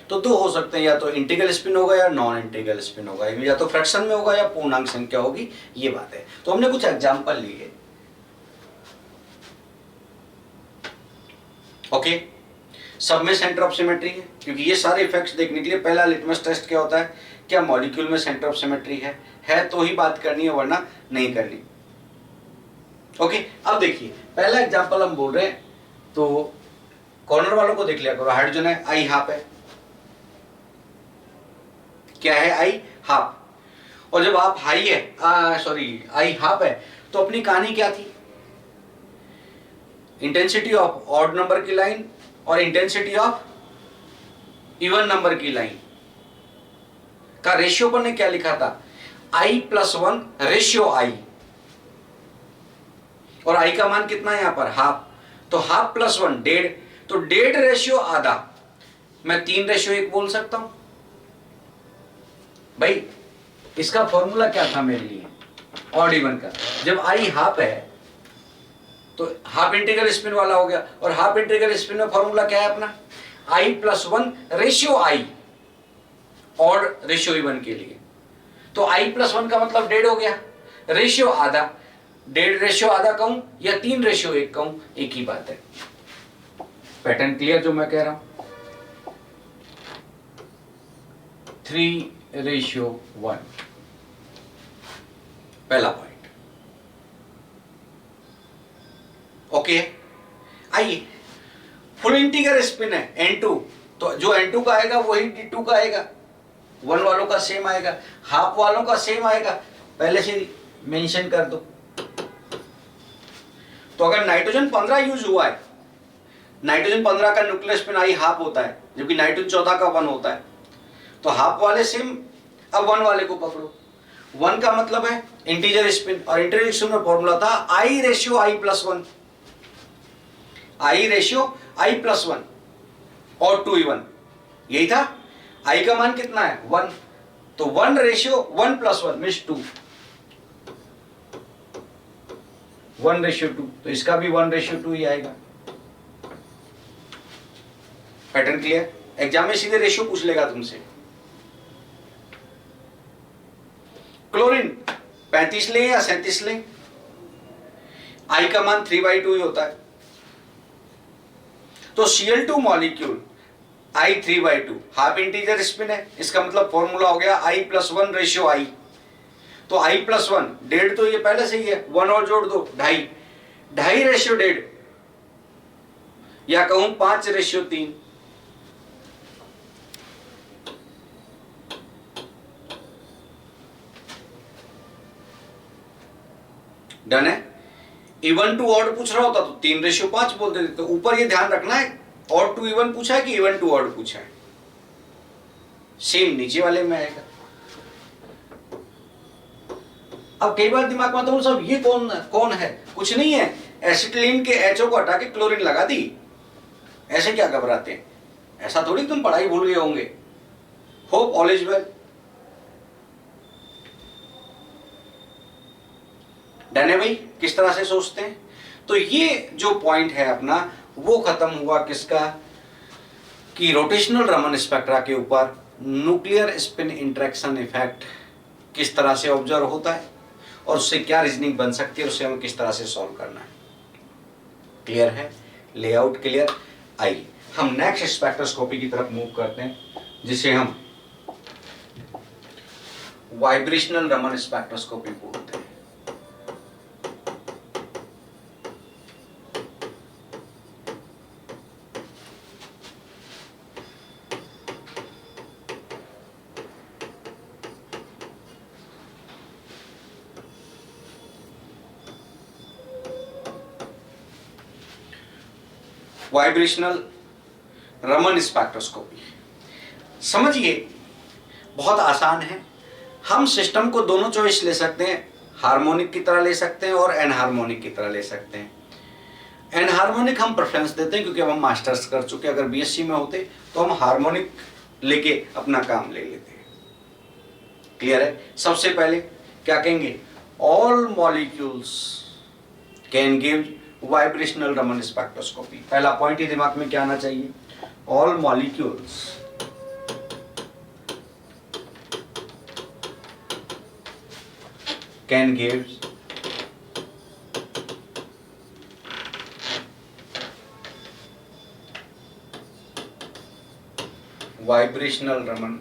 तो दो हो सकते हैं, या तो इंटीग्रल स्पिन होगा या नॉन इंटीग्रल स्पिन होगा, या तो फ्रैक्शन में होगा या पूर्णांक संख्या होगी, ये बात है। तो हमने कुछ एग्जांपल लिए। ओके, सब में सेंटर ऑफ सिमेट्री है, क्योंकि ये सारे इफेक्ट्स देखने के लिए पहला लिटमस टेस्ट क्या होता है, क्या मॉलिक्यूल में सेंटर ऑफ सिमेट्री है तो ही बात करनी है, वरना नहीं करनी। ओके, अब देखिए पहला एग्जांपल हम बोल रहे हैं तो कॉर्नर वालों को देख लिया करो। हाइड्रोजन है, I हाफ है, क्या है, I हाफ। और जब आप हाई है, I हाफ है, तो अपनी कहानी क्या थी, इंटेंसिटी ऑफ ऑड नंबर की लाइन और इंटेंसिटी ऑफ इवन नंबर की लाइन का रेशियो पर ने क्या लिखा था, I+1 रेशियो I, और I का मान कितना है यहां पर, हाफ, तो हाफ प्लस 1 1.5, तो 1.5 रेशियो आधा, मैं 3 रेशियो 1 बोल सकता हूं। भाई इसका फॉर्मूला क्या था मेरे लिए, ऑड इवन का, जब I हाफ है तो हाफ इंटीग्रल स्पिन वाला हो गया, और हाफ इंटीग्रल स्पिन में फॉर्मूला क्या है अपना, I+1 ratio I, odd ratio even के लिए, तो I+1 का मतलब 1.5 हो गया, रेशियो आधा, 1.5 रेशियो आधा कहूं या 3 रेशियो 1 कहूं, एक ही बात है। पैटर्न क्लियर जो मैं कह रहा हूं, 3:1 पहला पॉइंट। ओके, आइए फुल इंटीग्रल स्पिन है N2, तो जो N2 का आएगा वही D2 का आएगा, 1 वालों का सेम आएगा, हाफ वालों का सेम आएगा, पहले से मेंशन कर दो। तो अगर नाइट्रोजन 15 यूज हुआ है, नाइट्रोजन 15 का न्यूक्लियर स्पिन I हाफ होता है, जबकि नाइट्रोजन 14 का 1 होता है, तो हाफ वाले सेम, अब 1 वाले को पकड़ो, 1 का मतलब है इंटीजर स्पिन, और इंटीजर स्पिन में फॉर्मूला था I ratio I+1, I ratio I+1 और 2 इवन, यही था। I का मान कितना है, 1, तो 1 रेशियो 1+1 मीन्स 2, 1 रेशियो 2, तो इसका भी 1 रेशियो 2 ही आएगा। Pattern clear? एग्जाम में सीधे रेशियो पूछ लेगा तुमसे। क्लोरीन 35 लें या 37 लें, I का मान 3/2 ही होता है, तो Cl2 molecule I3/2 half integer spin है, इसका मतलब फॉर्मूला हो गया I+1/I। तो I+1 1.5 तो ये पहले से ही है, 1 और जोड़ दो 2.5, 2.5/1.5 या कहूं 5/3। डन है। इवन टू ऑड पूछ रहा होता तो 3/5 बोल देते। तो ऊपर ये ध्यान रखना है, ऑड टू इवन पूछा है कि इवन टू ऑड पूछा है, सेम नीचे वाले में आएगा। अब कई बार दिमाग में आता है साहब ये कौन है, कुछ नहीं है, एसिटिलीन के HO को हटा के क्लोरीन लगा दी, ऐसे क्या घबराते हैं, ऐसा थोड़ी तुम पढ़ाई भूल गए होंगे। Hope all is well. Done है भाई, किस तरह से सोचते हैं। तो ये जो पॉइंट है अपना वो खत्म हुआ किसका, कि रोटेशनल रमन स्पेक्ट्रा के ऊपर न्यूक्लियर स्पिन इंटरेक्शन इफेक्ट किस तरह से ऑब्जर्व होता है और उससे क्या रीजनिंग बन सकती है, उससे हमें किस तरह से सॉल्व करना है। क्लियर है, लेआउट क्लियर। आइए हम नेक्स्ट स्पेक्ट्रोस्कोपी की तरफ मूव करते हैं, जिसे हम वाइब्रेशनल रमन स्पेक्ट्रोस्कोपी बोलते हैं। वाइब्रेशनल रमन स्पेक्ट्रोस्कोपी समझिए बहुत आसान है। हम सिस्टम को दोनों चॉइस ले सकते हैं, हार्मोनिक की तरह ले सकते हैं और एनहार्मोनिक की तरह ले सकते हैं। एनहार्मोनिक हम प्रेफरेंस देते हैं क्योंकि अब हम मास्टर्स कर चुके, अगर बीएससी में होते तो हम हार्मोनिक लेके अपना काम ले लेते हैं। क्लियर है। सबसे पहले क्या कहेंगे, all molecules can give vibrational Raman spectroscopy. पहला पॉइंट ही दिमाग में क्या आना चाहिए, all molecules can give vibrational Raman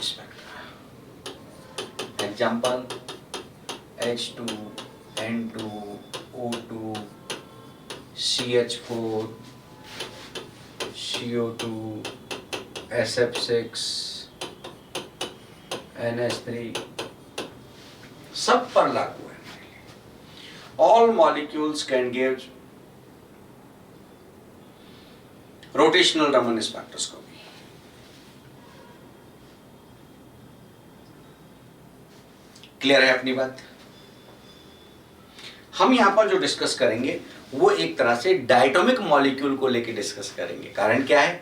spectra. Example H2, N2, O2, CH4, CO2, SF6, NH3 सब पर लागू है। All molecules can give rotational Raman spectroscopy। Clear है अपनी बात। हम यहां पर जो डिस्कस करेंगे वो एक तरह से डायटोमिक मॉलिक्यूल को लेके डिस्कस करेंगे। कारण क्या है,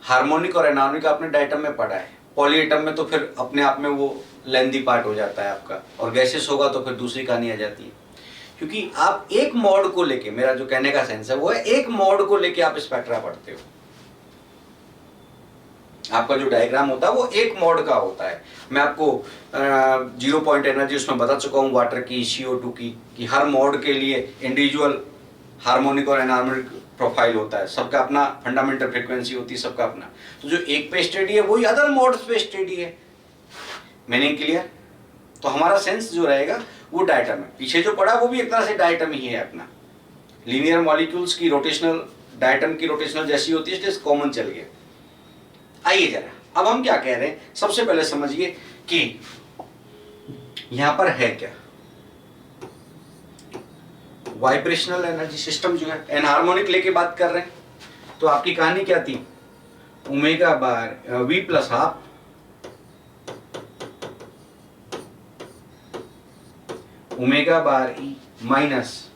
हार्मोनिक और एनार्मोनिक आपने डायटम में पढ़ा है, पॉलीएटम में तो फिर अपने आप में वो लेंदी पार्ट हो जाता है आपका, और गैसेस होगा तो फिर दूसरी कहानी आ जाती है। क्योंकि आप एक मॉड को लेके, मेरा जो कहने का सेंस है वो है एक मॉड को लेके आप स्पेक्ट्रा पढ़ते हो। आपका जो डायग्राम होता है वो एक मोड का होता है। मैं आपको 0 पॉइंट एनर्जी उसमें बता चुका हूँ, वाटर की, CO2 की, कि हर मोड के लिए इंडिविजुअल हार्मोनिक और एनार्मोनिक प्रोफाइल होता है, सबका अपना फंडामेंटल फ्रीक्वेंसी होती है, सबका अपना। तो जो एक पे स्टेडी है वही अदर मोड्स पे स्टेडी है। Meaning clear. तो हमारा सेंस जो रहेगा वो डायटम है। पीछे जो पढ़ा वो भी एक तरह से डायटम ही है अपना। लीनियर मॉलिक्यूल्स की रोटेशनल, डायटम की रोटेशनल जैसी होती है, इसलिए कॉमन चल गया। आइए जरा अब हम क्या कह रहे हैं, सबसे पहले समझिए कि यहां पर है क्या। वाइब्रेशनल एनर्जी सिस्टम जो है एनहार्मोनिक लेके बात कर रहे हैं, तो आपकी कहानी क्या थी, omega bar V plus half omega bar E minus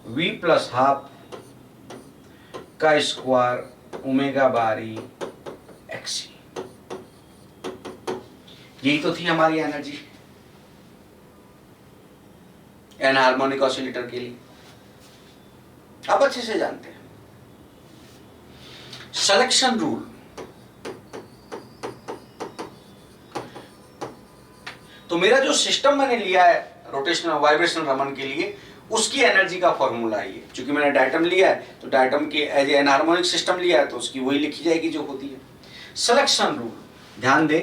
V plus half का square omega bar E XC। यही तो थी हमारी एनर्जी एनहार्मोनिक ऑसिलेटर के लिए। आप अच्छे से जानते हैं सिलेक्शन रूल। तो मेरा जो सिस्टम मैंने लिया है रोटेशनल वाइब्रेशनल रमन के लिए, उसकी एनर्जी का फॉर्मूला है ये। चूंकि मैंने डायटम लिया है तो डायटम के एज ए एनहार्मोनिक सिस्टम लिया है तो उसकी वही लिखी जाएगी जो होती है। सिलेक्शन रूल ध्यान दे,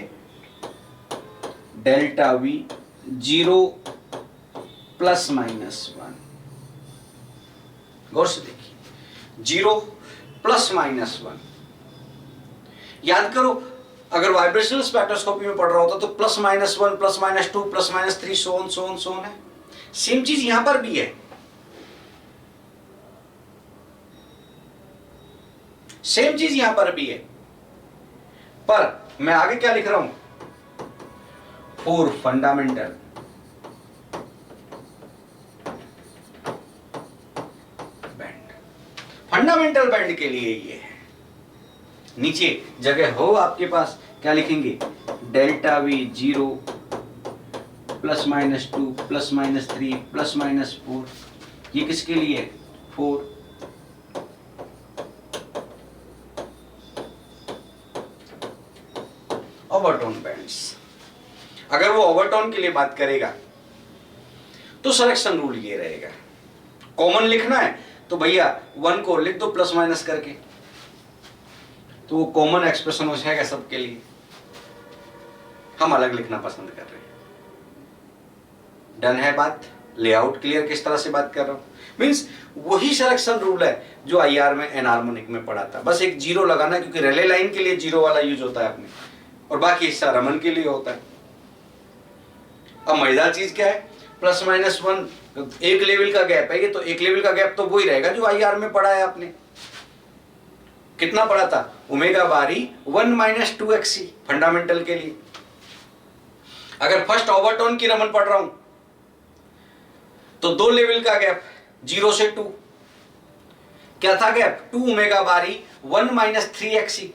डेल्टा वी 0 प्लस माइनस 1, गौर से देखिए 0 प्लस माइनस 1। याद करो अगर वाइब्रेशनल स्पेक्ट्रोस्कोपी में पढ़ रहा होता तो plus minus 1 plus minus 2 plus minus 3 so on है। सेम चीज यहां पर भी है, सेम चीज यहां पर भी है, पर मैं आगे क्या लिख रहा हूं, 4 फंडामेंटल बैंड। फंडामेंटल बैंड के लिए ये है। नीचे जगह हो आपके पास, क्या लिखेंगे, delta V 0 plus minus 2 plus minus 3 plus minus 4। ये किसके लिए, 4। Overtone bands. अगर वो ओवरटोन के लिए बात करेगा तो सिलेक्शन रूल ये रहेगा, कॉमन लिखना है तो भैया 1 को लिख दो प्लस माइनस करके, तो वो कॉमन एक्सप्रेशन हो जाएगा सबके लिए। हम अलग लिखना पसंद कर रहे हैं। डन है बात, लेआउट क्लियर किस तरह से बात कर रहा हूं, मींस वही सिलेक्शन रूल है जो आईआर में एनहार्मोनिक में पढ़ा था, बस एक जीरो लगाना, क्योंकि रिले लाइन के लिए जीरो वाला यूज होता है अपने, और बाकी हिस्सा रमन के लिए होता है। अब मजेदार चीज क्या है, प्लस माइनस 1 एक लेवल का गैप है ये, तो एक लेवल का गैप तो वही रहेगा जो आईआर में पढ़ा है आपने। कितना पढ़ा था, ओमेगा बारी 1 माइनस 2xc फंडामेंटल के लिए। अगर फर्स्ट ओवरटोन की रमन पढ़ रहा हूं तो 2 लेवल का गैप 0 से 2, क्या था गैप, 2 ओमेगा बारी 1 माइनस 3xc,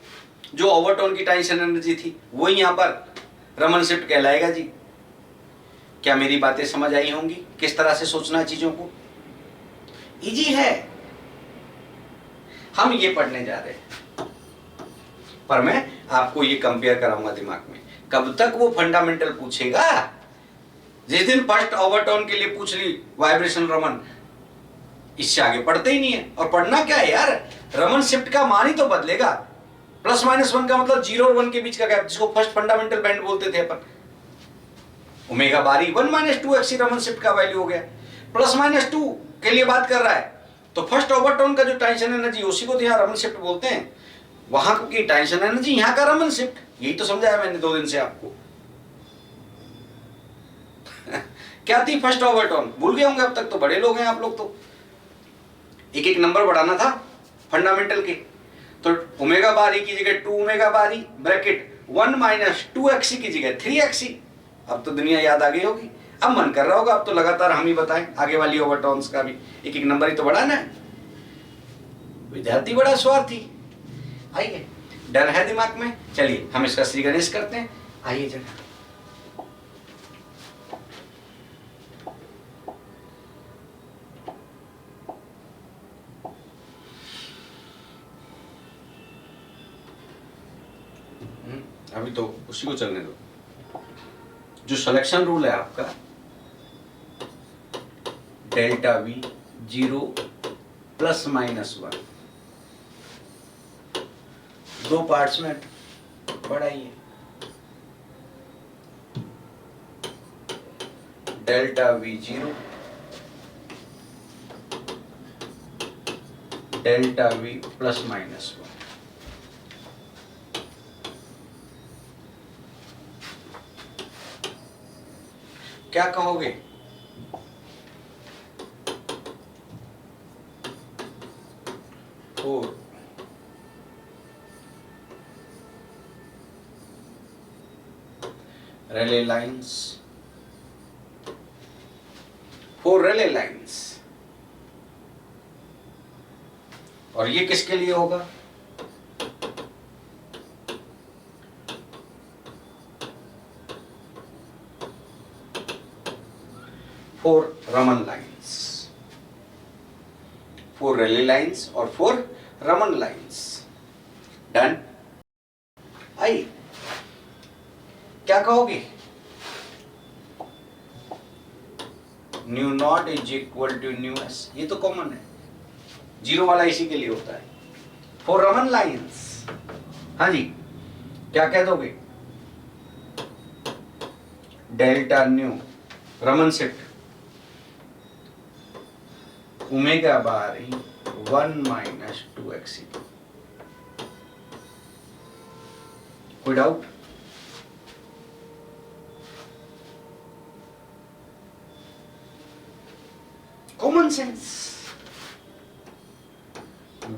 जो ओवरटोन की टेंशन एनर्जी थी वो यहां पर रमन शिफ्ट कहलाएगा जी। क्या मेरी बातें समझ आई होंगी, किस तरह से सोचना है चीजों को, इजी है। हम ये पढ़ने जा रहे हैं, पर मैं आपको ये कंपेयर कराऊंगा दिमाग में। कब तक वो फंडामेंटल पूछेगा, जिस दिन फर्स्ट ओवरटोन के लिए पूछ ली वाइब्रेशन रमन, इससे आगे पढ़ते ही नहीं है। और पढ़ना क्या है यार, रमन शिफ्ट का मान ही तो बदलेगा। प्लस माइनस 1 का मतलब 0 और 1 के बीच का गैप, जिसको फर्स्ट फंडामेंटल बैंड बोलते थे अपन। ओमेगा बारी 1 माइनस 2xc रमन शिफ्ट का वैल्यू हो गया। प्लस माइनस 2 के लिए बात कर रहा है तो फर्स्ट ओवरटोन का जो टेंशन एनर्जी उसी को तो यहाँ रमन शिफ्ट बोलते हैं, वहां की टेंशन एनर्जी, यहाँ का रमन शिफ्ट। यही तो समझाया मैंने 2 दिन से आपको। क्या थी फर्स्ट ओवरटोन, भूल गए होंगे अब तक, तो बड़े लोग हैं आप लोग, तो एक एक नंबर बढ़ाना था फंडामेंटल के। तो ओमेगा बारी की जगह 2 ओमेगा बारी ब्रैकेट 1 माइनस 2xc की जगह 3xc। अब तो दुनिया याद आ गई होगी, अब मन कर रहा होगा अब तो लगातार हम ही बताएं आगे वाली ओवरटोन्स का भी, एक एक नंबर ही तो बढ़ाना है। विद्यार्थी बड़ा स्वार्थी। आइए, डर है दिमाग में, चलिए हम इसका श्री गणेश करते हैं। आइए जरा, अभी तो उसी को चलने दो। जो सिलेक्शन रूल है आपका, delta V 0 plus minus 1, 2 parts में बढ़ाइए। Delta V 0 delta V plus minus 1। क्या कहोगे, four Rayleigh lines, 4 Rayleigh lines, और ये किसके लिए होगा, four Raman lines, 4 Rayleigh lines और 4 रमन लाइंस। डन। आइए, क्या कहोगे, nu naught is equal to nu S, ये तो कॉमन है, जीरो वाला इसी के लिए होता है। फॉर रमन लाइंस, हाँ जी, क्या कह दोगे? Delta nu Raman shift omega bar 1 minus 2 x. कोई doubt? Common sense.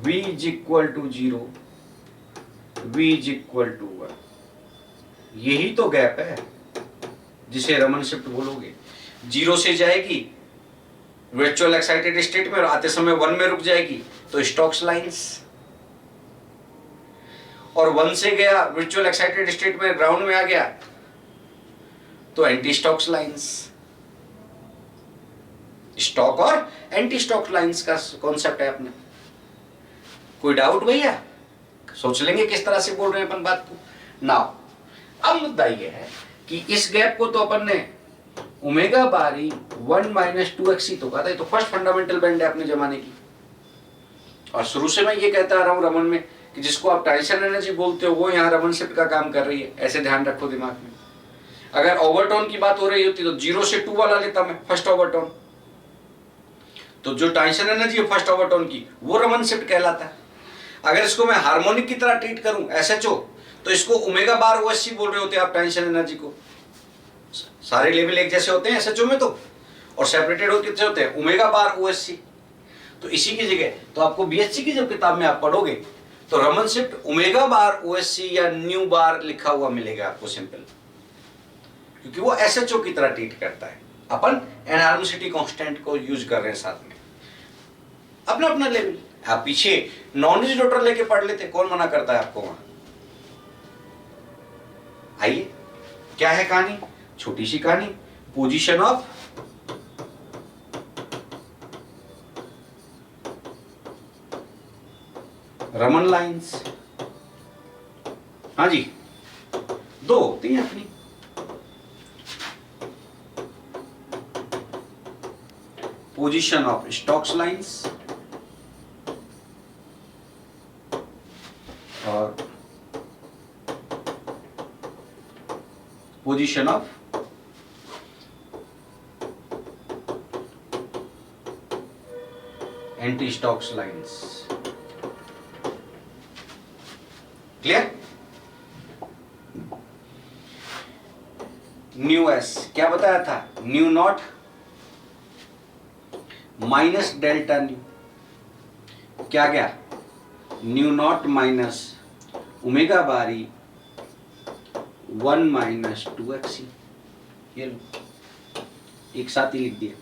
v is equal to 0, v is equal to 1, यही तो गैप है जिसे रमन शिफ्ट बोलोगे। 0 से जाएगी वर्चुअल एक्साइटेड स्टेट में और आते समय 1 में रुक जाएगी तो स्टोक्स लाइंस, और 1 से गया वर्चुअल एक्साइटेड स्टेट में ग्राउंड में आ गया तो एंटी स्टोक्स लाइंस। स्टॉक और एंटी स्टॉक लाइंस का कॉन्सेप्ट है अपने। कोई डाउट भैया? सोच लेंगे किस तरह से बोल रहे हैं अपन बात को। नाउ अब मुद्दा ये है कि इस गैप को तो अपन ने ओमेगा बारी 1 माइनस 2x ही तो कहा था, ये तो फर्स्ट फंडामेंटल बैंड है अपने जमाने की। और शुरू से मैं ये कहता आ रहा हूं रमन में कि जिसको आप ट्रांजिशन एनर्जी बोलते हो वो यहाँ रमन शिफ्ट का काम कर रही है, ऐसे ध्यान रखो दिमाग में। अगर ओवरटोन की बात हो रही होती तो 0 से 2 वाला लेता मैं, फर्स्ट ओवरटोन। तो जो ट्रांजिशन एनर्जी है फर्स्ट ओवरटोन की वो रमन शिफ्ट कहलाता है। अगर इसको मैं हार्मोनिक की तरह ट्रीट करूं एसएचओ, तो इसको ओमेगा बार ओएससी बोल रहे होते हैं आप ट्रांजिशन एनर्जी को। सारे लेवल एक जैसे होते हैं एसएचओ में तो, और सेपरेटेड होते हैं ओमेगा बार ओएससी। तो इसी की जगह तो आपको बीएससी की जब किताब में आप पढ़ोगे तो रमन शिफ्ट ओमेगा बार ओएससी या न्यू बार लिखा हुआ मिलेगा आपको सिंपल, क्योंकि वो एसएचओ की तरह ट्रीट करता है। अपन एनहार्मोसिटी कांस्टेंट को यूज कर रहे हैं साथ में, अपना अपना लेवल। आप पीछे नॉन रिजिड रोटर लेके पढ़ लेते, कौन मना करता है आपको वहां। आइए, क्या है कहानी? छोटी सी कहानी, पोजीशन ऑफ रमन लाइंस। हाँ जी, दो होती हैं अपनी। पोजीशन ऑफ स्टोक्स लाइंस और position of anti Stokes lines. Clear? New S क्या बताया था? New not minus delta nu, क्या गया? न्यू नॉट माइनस ओमेगा बारी 1 माइनस 2x। ये लो, एक साथ ही लिख दिया।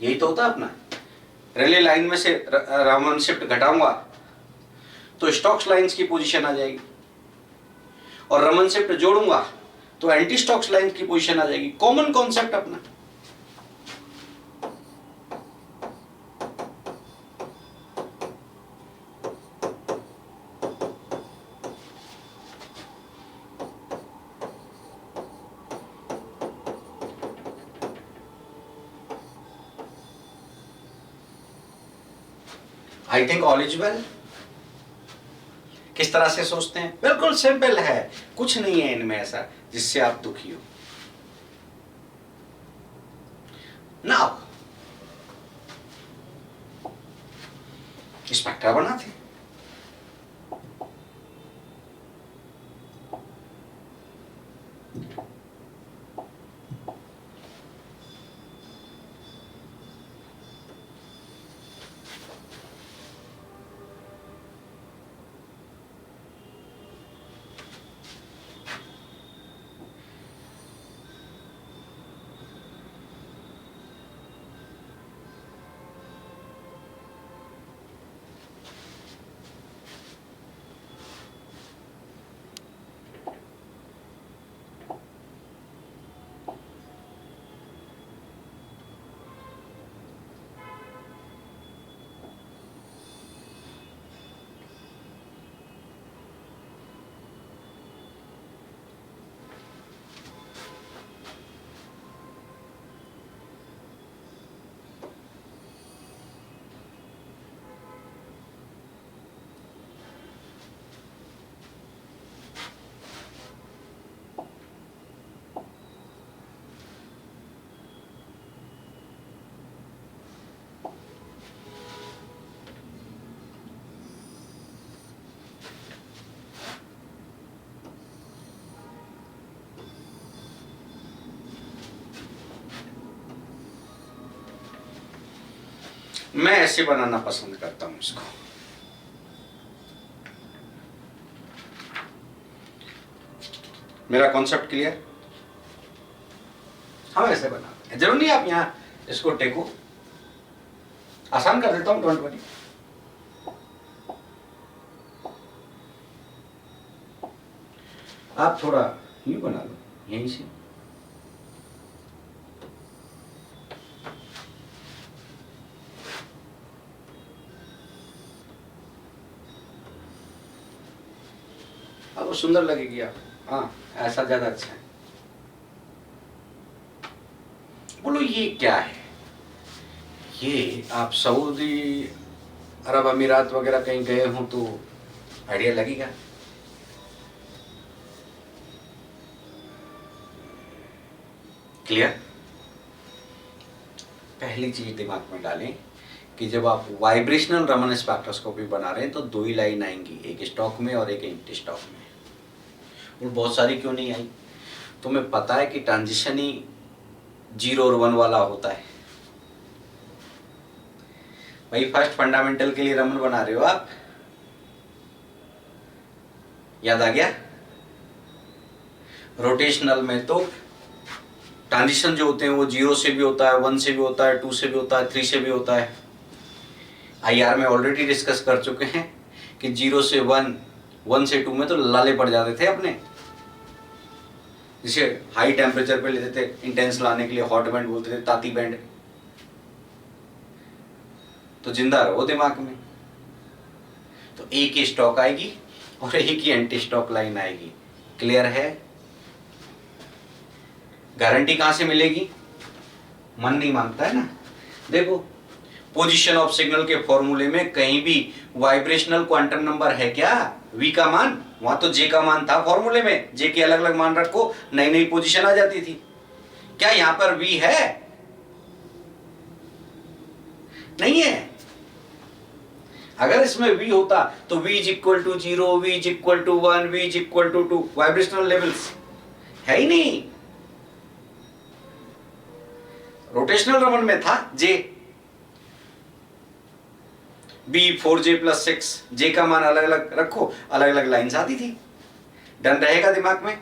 यही तो होता अपना। रिले लाइन में से रमन शिफ्ट घटाऊंगा तो स्टोक्स लाइंस की पोजीशन आ जाएगी, और रमन शिफ्ट जोड़ूंगा तो एंटी स्टोक्स लाइंस की पोजीशन आ जाएगी। कॉमन कॉन्सेप्ट अपना। I think all is well. किस तरह से सोचते हैं? बिल्कुल सिंपल है, कुछ नहीं है इनमें ऐसा जिससे आप दुखी हो। नाउ स्पेक्ट्रा बनाते। मैं ऐसे बनाना पसंद करता हूं इसको। मेरा कॉन्सेप्ट क्लियर? हम ऐसे बनाते हैं, जरूर नहीं आप यहां इसको टेको, आसान कर देता हूं, डोंट वरी। आप थोड़ा यूं बना लो यहीं से। अब वो सुंदर लगेगी आप, हाँ ऐसा ज्यादा अच्छा है। बोलो ये क्या है? ये आप सऊदी अरब अमीरात वगैरह कहीं गए हो तो आइडिया लगेगा। क्लियर? पहली चीज दिमाग में डालें कि जब आप वाइब्रेशनल रमन स्पेक्ट्रोस्कोपी बना रहे हैं तो दो ही लाइन आएंगी, एक स्टॉक में और एक एंटी स्टॉक में। और बहुत सारी क्यों नहीं आई? तुम्हें पता है कि ट्रांजिशन ही 0 और 1 वाला होता है। भाई फर्स्ट फंडामेंटल के लिए रमन बना रहे हो आप, याद आ गया? रोटेशनल में तो ट्रांजिशन जो होते हैं वो 0 से भी होता है, 1 से भी होता है, 2 से भी होता है, 3 से भी होता है। IR में ऑलरेडी डिस्कस कर चुके हैं कि 0 से 1, 1 से 2 में तो लाले पड़ जाते थे अपने, जिसे हाई टेम्परेचर पे लेते थे इंटेंस लाने के लिए, हॉट बैंड बोलते थे, ताती बैंड। तो जिंदा रहो दिमाग में। तो एक ही स्टॉक आएगी और एक ही एंटी स्टॉक लाइन आएगी। क्लियर है? गारंटी कहां से मिलेगी? मन नहीं मानता है ना। देखो पोजीशन ऑफ सिग्नल के फॉर्मूले में कहीं भी वाइब्रेशनल क्वांटम नंबर है क्या? वी का मान, वहां तो जे का मान था फॉर्मूले में, जे के अलग अलग मान रखो, नई नई पोजीशन आ जाती थी। क्या यहां पर वी है? नहीं है। अगर इसमें वी होता तो v is equal to 0, v is equal to 1, v is equal to 2, vibrational levels है ही नहीं। रोटेशनल रमन में था J, B 4J + 6, J का मान अलग अलग रखो, अलग अलग लाइन्स आती थी। डन रहेगा दिमाग में?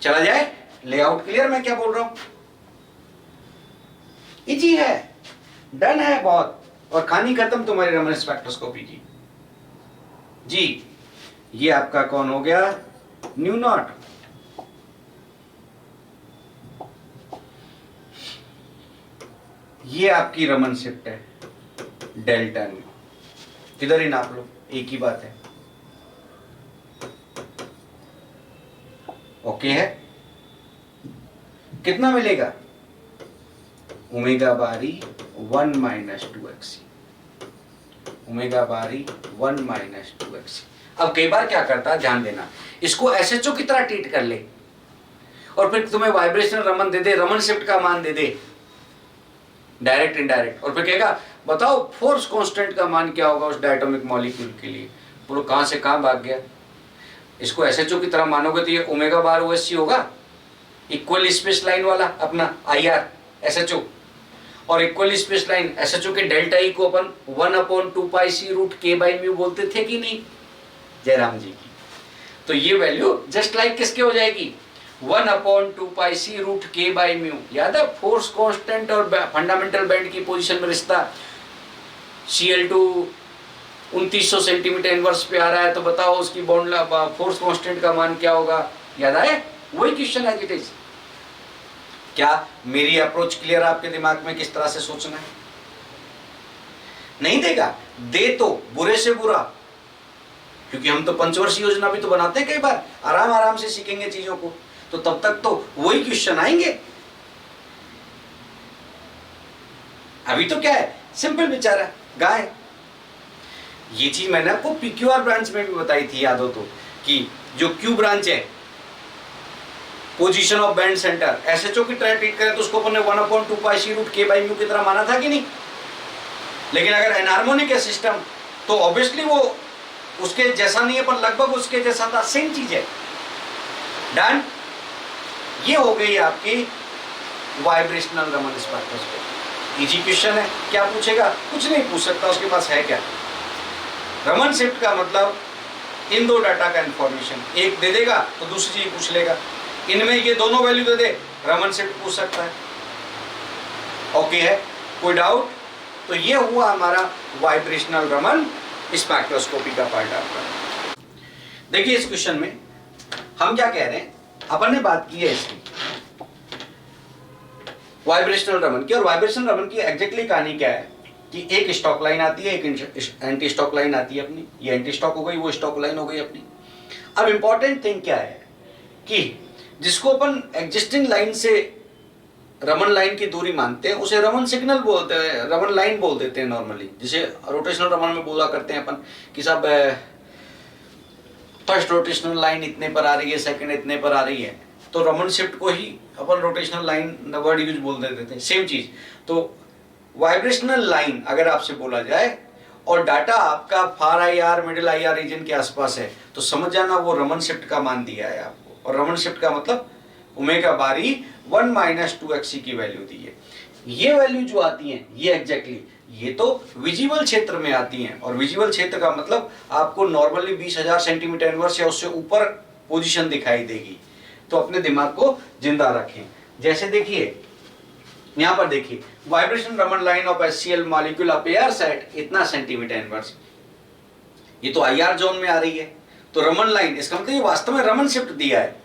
चला जाए लेआउट क्लियर मैं क्या बोल रहा हूं? इजी है, डन है बहुत, और कहानी खत्म तुम्हारी रमन स्पेक्ट्रोस्कोपी की। जी ये आपका कौन हो गया? New not. ये आपकी रमन शिफ्ट है डेल्टा न्यू। किधर ही नाप लो, एक ही बात है। ओके है? कितना मिलेगा? ओमेगा बारी 1 - 2x, ओमेगा बारी 1 - 2x। अब कई बार क्या करता है, ध्यान देना, इसको एसएचओ की तरह ट्रीट कर ले और फिर तुम्हें वाइब्रेशनल रमन दे दे, रमन शिफ्ट का मान दे दे, डायरेक्ट इनडायरेक्ट, और फिर कहेगा बताओ फोर्स कांस्टेंट का मान क्या होगा उस डायटोमिक मॉलिक्यूल के लिए। बोलो कहां से कहां भाग गया। इसको एसएचओ की तरह मानोगे तो ये ओमेगा बार ओएससी होगा, इक्वल स्पेस लाइन वाला अपना आईआर एसएचओ, और इक्वल स्पेस लाइन एसएचओ के डेल्टा ई को अपन 1/2πc√k/μ बोलते थे कि नहीं जयराम जी की। तो ये वैल्यू जस्ट लाइक किसके हो जाएगी? 1/2πc√k/μ। याद है फोर्स कांस्टेंट और फंडामेंटल बैंड की पोजीशन में रिश्ता? Cl2 2900 सेंटीमीटर इनवर्स पे आ रहा है, तो बताओ उसकी बॉन्ड फोर्स कांस्टेंट का मान क्या होगा? याद आए? वही क्वेश्चन एज इट इज। क्या मेरी अप्रोच क्लियर आपके दिमाग में किस तरह से सोचना है? नहीं देगा, दे तो बुरे से बुरा, क्योंकि हम तो पंचवर्षीय योजना भी तो बनाते हैं कई बार, आराम आराम से सीखेंगे चीजों को, तो तब तक तो वही क्वेश्चन आएंगे। अभी तो क्या है, सिंपल बेचारा गाय। ये चीज मैंने आपको पीक्यूआर ब्रांच में भी बताई थी, याद हो तो, कि जो क्यू ब्रांच है position of band centre, SHO की तरह ट्रीट करें तो उसको अपन ने 1/2πc√k/μ की तरह माना था कि नहीं। लेकिन अगर एनहार्मोनिक है सिस्टम तो ऑब्वियसली वो उसके जैसा नहीं है, पर लगभग उसके जैसा था, सेम चीज है। डन। ये हो गई आपकी vibrational Raman spectroscopy. Easy question है, क्या पूछेगा? कुछ नहीं पूछ सकता, उसके पास है क्या? रमन शिफ्ट का मतलब इन दो डाटा का इंफॉर्मेशन, एक दे देगा तो दूसरी चीज पूछ लेगा, इनमें ये दोनों वैल्यू दे दे, रमन शिफ्ट पूछ सकता है। ओके है, कोई डाउट? तो ये हुआ हमारा वाइब्रेशनल रमन स्पेक्ट्रोस्कोपी का पार्ट आपका। देखिए इस क्वेश्चन में हम क्या कह रहे हैं, अपन ने बात की है इसकी वाइब्रेशनल रमन की, और वाइब्रेशनल रमन की एग्जैक्टली कहानी क्या है कि एक स्टॉक लाइन आती है, एक एंटी स्टॉक लाइन आती है अपनी, ये एंटी स्टॉक हो गई, वो स्टॉक लाइन हो गई अपनी। अब इंपॉर्टेंट थिंग क्या है कि जिसको अपन एग्जिस्टिंग लाइन से रमन लाइन की दूरी मानते हैं उसे रमन सिग्नल बोलते हैं, रमन लाइन बोल देते हैं नॉर्मली। जिसे रोटेशनल रमन में बोला करते हैं अपन कि साहब फर्स्ट रोटेशनल लाइन इतने पर आ रही है, सेकंड इतने पर आ रही है, तो रमन शिफ्ट को ही अपन रोटेशनल लाइन वर्ड यूज बोल देते थे, सेम चीज। तो वाइब्रेशनल लाइन अगर आपसे बोला जाए और डाटा आपका far I R middle I R region के आसपास है, तो समझ जाना वो रमन शिफ्ट का मान दिया है आपको। और रमन शिफ्ट का मतलब ओमेगा बारी 1 माइनस 2xc की वैल्यू दी है। ये वैल्यू जो आती है ये एग्जैक्टली ये तो विजिबल क्षेत्र में आती हैं, और विजिबल क्षेत्र का मतलब आपको नॉर्मली 20,000 सेंटीमीटर इनवर्स या उससे ऊपर पोजीशन दिखाई देगी। तो अपने दिमाग को जिंदा रखें। जैसे देखिए यहां पर देखिए vibration Raman line of HCl molecule appears eight इतना सेंटीमीटर इनवर्स, ये तो IR जोन में आ रही है। तो रमन लाइन इसका मतलब ये वास्तव में रमन शिफ्ट दिया है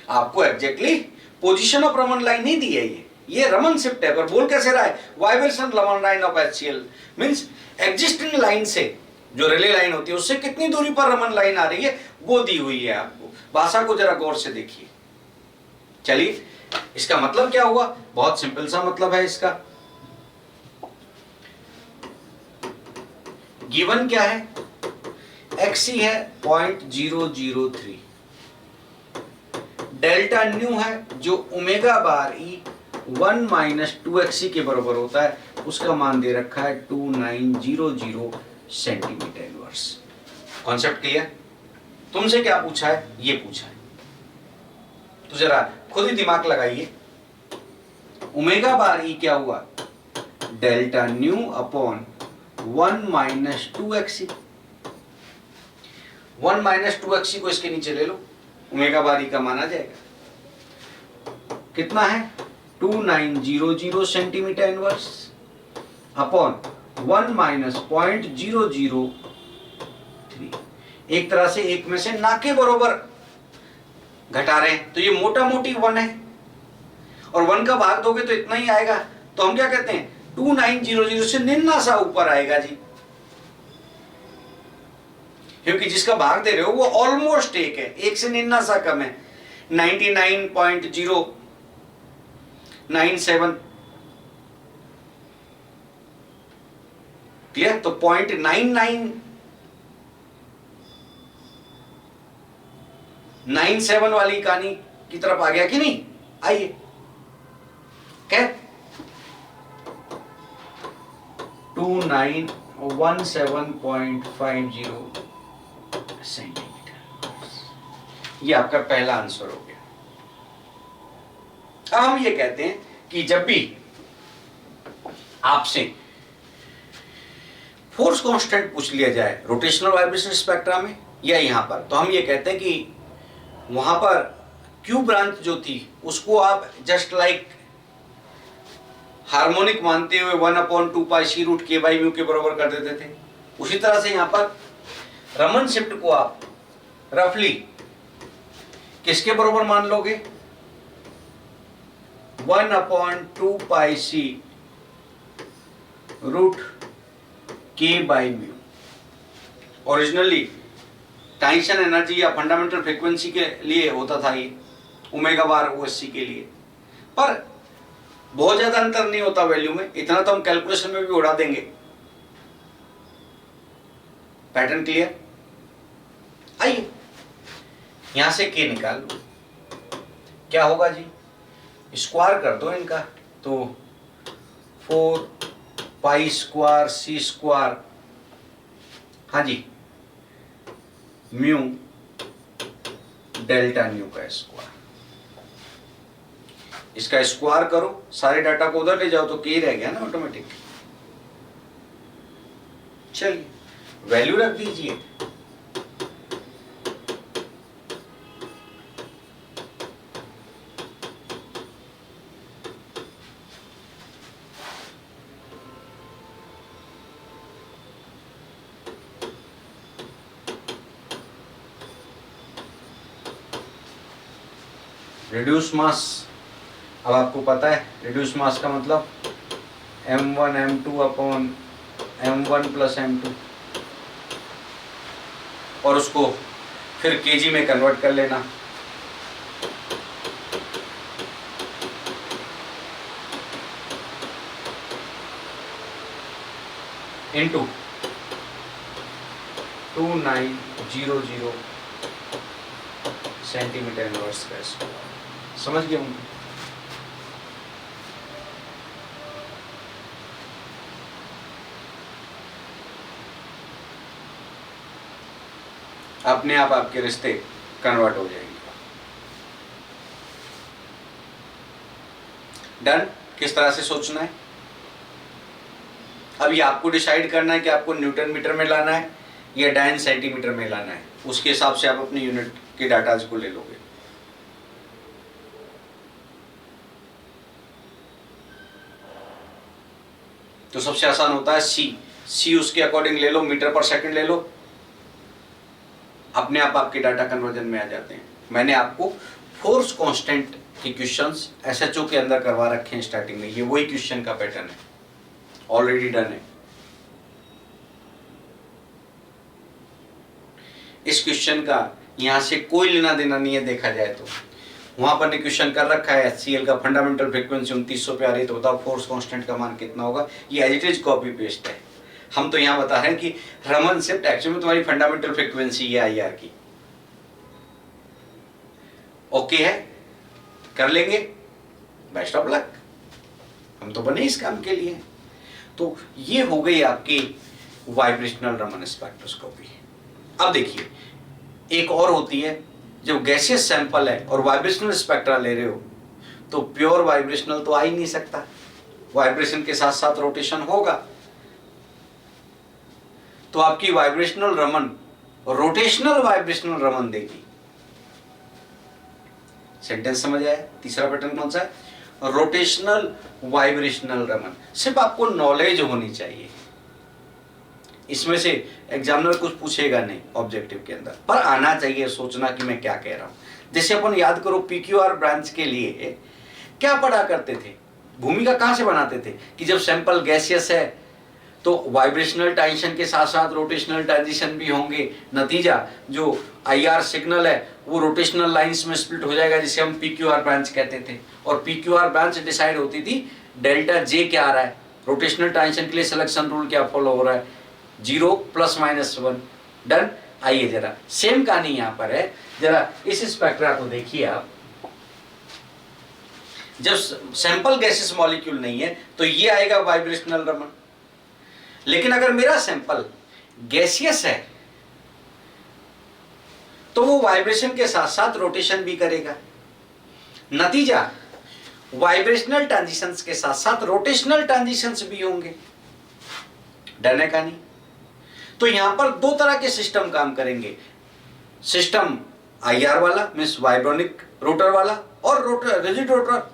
आपको, exactly position of Raman line नहीं दी है, ये रमन शिफ्ट है। पर बोल कैसे रहा है? Vibration Raman line of HCl means existing line से जो रिले लाइन होती है उससे कितनी दूरी पर रमन लाइन आ रही है वो दी हुई है आपको। भाषा को जरा गौर से देखिए। चलिए इसका मतलब क्या हुआ? बहुत सिंपल सा मतलब है इसका। गिवन क्या है? XC है 0.003, डेल्टा न्यू है जो ओमेगा बार ई 1 माइनस 2xc के बराबर होता है, उसका मान दे रखा है 2900 सेंटीमीटर इनवर्स। Concept clear? तुमसे क्या पूछा है? ये पूछा है, तो जरा खुद ही दिमाग लगाइए। ओमेगा बार ई क्या हुआ? Delta nu upon 1 minus 2xc। 1 minus 2xc को इसके नीचे ले लो, ओमेगा बार ई का मान आ जाएगा। कितना है? 2900 सेंटीमीटर इनवर्स अपॉन 1 माइनस 0.003। एक तरह से एक में से ना के बराबर घटा रहे हैं, तो ये मोटा मोटी 1 है, और 1 का भाग दोगे तो इतना ही आएगा। तो हम क्या कहते हैं? 2900 से निन्ना सा ऊपर आएगा जी, क्योंकि जिसका भाग दे रहे हो वो ऑलमोस्ट एक है, एक से निन्ना सा कम है, 99.097। क्लियर? तो 0.9997 वाली कहानी की तरफ आ गया कि नहीं? आइए क्या 2917.50 सेंटीमीटर, ये आपका पहला आंसर हो गया। अब हम ये कहते हैं कि जब भी आपसे फोर्स कांस्टेंट पूछ लिया जाए रोटेशनल वाइब्रेशन स्पेक्ट्रा में या यहां पर, तो हम ये कहते हैं कि वहां पर क्यू ब्रांच जो थी उसको आप जस्ट लाइक हार्मोनिक मानते हुए 1/2πc√k/μ के बराबर कर देते थे। उसी तरह से यहां पर रमन शिफ्ट को आप रफली किसके बराबर मान लोगे? 1/2πc√k/μ। ओरिजिनली टेंशन एनर्जी या फंडामेंटल फ्रीक्वेंसी के लिए होता था ये, ओमेगा बार OSC के लिए, पर बहुत ज्यादा अंतर नहीं होता वैल्यू में, इतना तो हम कैलकुलेशन में भी उड़ा देंगे। Pattern clear? आइए यहां से के निकाल लो, क्या होगा जी? स्क्वायर कर दो इनका, तो 4π²c², हाँ जी, म्यू डेल्टा न्यू का स्क्वायर। इसका स्क्वायर करो, सारे डाटा को उधर ले जाओ तो के रह गया ना ऑटोमेटिक। चलिए वैल्यू रख दीजिए। रिड्यूस मास, अब आपको पता है रिड्यूस मास का मतलब m1 m2 upon m1 plus m2, और उसको फिर केजी में कन्वर्ट कर लेना। इनटू 2900 सेंटीमीटर इनवर्स का स्क्वायर। समझ गए होंगे? अपने आप आपके रिश्ते कन्वर्ट हो जाएंगे। डन? किस तरह से सोचना है? अब ये आपको डिसाइड करना है कि आपको न्यूटन मीटर में लाना है या डायन सेंटीमीटर में लाना है। उसके हिसाब से आप अपनी यूनिट के डाटा को ले लोगे। तो सबसे आसान होता है सी उसके अकॉर्डिंग ले लो, मीटर पर सेकंड ले लो, अपने आप आपके डाटा कन्वर्जन में आ जाते हैं। मैंने आपको फोर्स कांस्टेंट के क्वेश्चंस एसएचओ के अंदर करवा रखे हैं स्टार्टिंग में। ये वही क्वेश्चन का पैटर्न है, ऑलरेडी डन है। इस क्वेश्चन का यहां से कोई लेना देना नहीं है देखा जाए तो। वहां पर ने क्वेश्चन कर रखा है HCl का फंडामेंटल फ्रीक्वेंसी 2900 पे आ रही है, तो बताओ फोर्स कांस्टेंट का मान कितना होगा। ये as it is copy paste है। हम तो यहां बता रहे हैं कि रमन शिफ्ट एक्चुअली में तुम्हारी फंडामेंटल फ्रीक्वेंसी है IR की। ओके है, कर लेंगे, बेस्ट ऑफ लक। हम तो बने इस काम के लिए। तो ये हो गई आपकी वाइब्रेशनल रमन स्पेक्ट्रोस्कोपी। अब देखिए एक और होती है, जब गैसियस सैंपल है और वाइब्रेशनल स्पेक्ट्रा ले रहे हो तो प्योर वाइब्रेशनल तो आ ही नहीं सकता, वाइब्रेशन के साथ साथ रोटेशन होगा। तो आपकी vibrational Raman rotational vibrational Raman देगी। सेंटेंस समझ आया? तीसरा पैटर्न कौन सा है? Rotational vibrational Raman. सिर्फ आपको नॉलेज होनी चाहिए, इसमें से एग्जामिनर कुछ पूछेगा नहीं ऑब्जेक्टिव के अंदर, पर आना चाहिए सोचना कि मैं क्या कह रहा हूं। जैसे अपन याद करो PQR ब्रांच के लिए क्या पढ़ा करते थे, भूमिका कहां से बनाते थे कि जब सैंपल गैसियस है तो वाइब्रेशनल टेंशन के साथ साथ रोटेशनल ट्रांजिशन भी होंगे। नतीजा जो IR सिग्नल है वो रोटेशनल लाइंस में स्प्लिट हो जाएगा, जिसे हम PQR ब्रांच कहते थे। और PQR ब्रांच डिसाइड होती थी डेल्टा J क्या आ रहा है, रोटेशनल टेंशन के लिए सिलेक्शन रूल क्या फॉलो हो रहा है, 0 ± 1। डन? आइए जरा सेम कहानी यहां पर है, जरा इस स्पेक्ट्रा को देखिए आप। जब सैंपल गैसेस मॉलिक्यूल नहीं है तो ये आएगा वाइब्रेशनल रमन। लेकिन अगर मेरा सैंपल गैसियस है तो वो वाइब्रेशन के साथ साथ रोटेशन भी करेगा। नतीजा वाइब्रेशनल ट्रांजिशंस के साथ साथ रोटेशनल ट्रांजिशंस भी होंगे। डन है कहानी? तो यहां पर दो तरह के सिस्टम काम करेंगे, सिस्टम IR वाला मींस वाइब्रोनिक रोटर वाला, और rotor rigid rotor.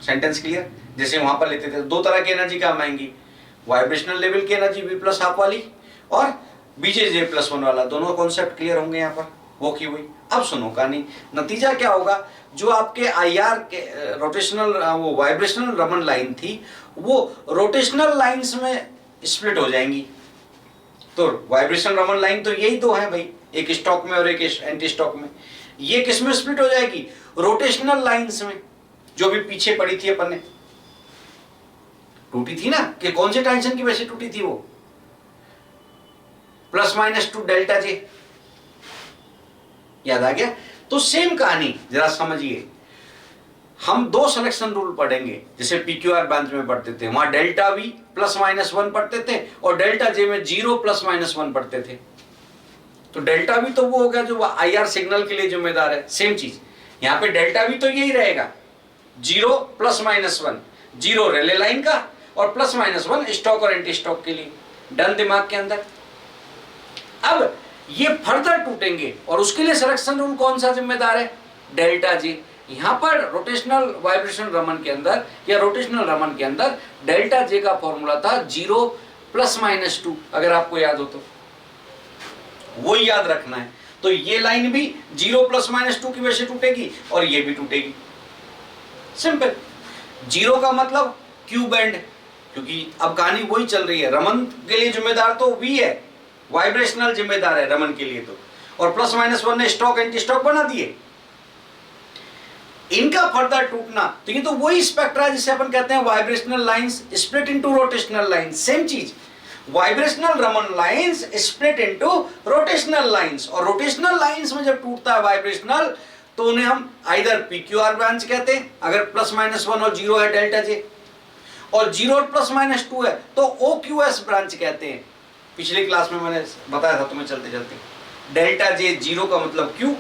Sentence clear? जैसे वहां पर लेते थे दो तरह की एनर्जी काम आएंगी, वाइब्रेशनल लेवल की एनर्जी V+½ वाली और BJ+1 वाला। दोनों कॉन्सेप्ट क्लियर होंगे यहाँ पर, वो की हुई। अब सुनो कहानी, नतीजा क्या होगा, जो आपके IR के रोटेशनल वो वाइब्रेशनल रमन लाइन थी वो रोटेशनल लाइंस में स्प्लिट हो जाएंगी। तो वाइब्रेशनल रमन लाइन तो यही दो है भाई, एक स्टॉक में और एक एंटी स्टॉक में। ये किस में स्प्लिट हो जाएगी? रोटेशनल लाइंस में, जो भी पीछे पड़ी थी अपन ने, टूटी थी ना, कि कौन से टेंशन की वजह से टूटी थी वो, ±2 डेल्टा J। याद आ गया? तो सेम कहानी जरा समझिए। हम दो सिलेक्शन रूल पढ़ेंगे, जैसे PQR ब्रांच में पढ़ते थे, वहां डेल्टा V +−1 पढ़ते थे और डेल्टा J में 0 +−1 पढ़ते थे। तो डेल्टा V तो वो हो गया जो IR सिग्नल के लिए जिम्मेदार है। सेम चीज यहां पे डेल्टा भी तो यही रहेगा, 0 प्लस माइनस 1, 0 रेले लाइन का और प्लस माइनस 1 स्टॉक और एंटी स्टॉक के लिए। डन दिमाग के अंदर। अब ये फर्दर टूटेंगे और उसके लिए सिलेक्शन रूल कौन सा जिम्मेदार है? Delta G. यहां पर रोटेशनल वाइब्रेशन रमन के अंदर या रोटेशनल रमन के अंदर डेल्टा जे का फॉर्मूला था 0 प्लस माइनस 2, अगर आपको याद हो तो वो याद रखना है। तो ये लाइन भी 0 प्लस माइनस 2 की वजह से टूटेगी और ये भी टूटेगी। सिंपल। 0 का मतलब क्यू बैंड, क्योंकि अब कहानी वही चल रही है, रमन के लिए जिम्मेदार तो वी है, वाइब्रेशनल जिम्मेदार है रमन के लिए तो, और प्लस माइनस 1 ने स्टॉक एंटी स्टॉक बना दिए। इनका फर्दर टूटना, तो ये तो वही स्पेक्ट्रा जिसे अपन कहते हैं vibrational lines split into rotational lines. Same चीज, vibrational Raman lines split into rotational lines, और रोटेशनल लाइंस में जब टूटता है वाइब्रेशनल तो उन्हें हम आइदर पीक्यूआर ब्रांच कहते हैं, अगर प्लस माइनस 1 और 0 है डेल्टा जे, और 0 और प्लस माइनस 2 है तो ओक्यूएस ब्रांच कहते हैं। पिछली क्लास में मैंने बताया था तुम्हें चलते चलते, डेल्टा जे 0 का मतलब क्यू,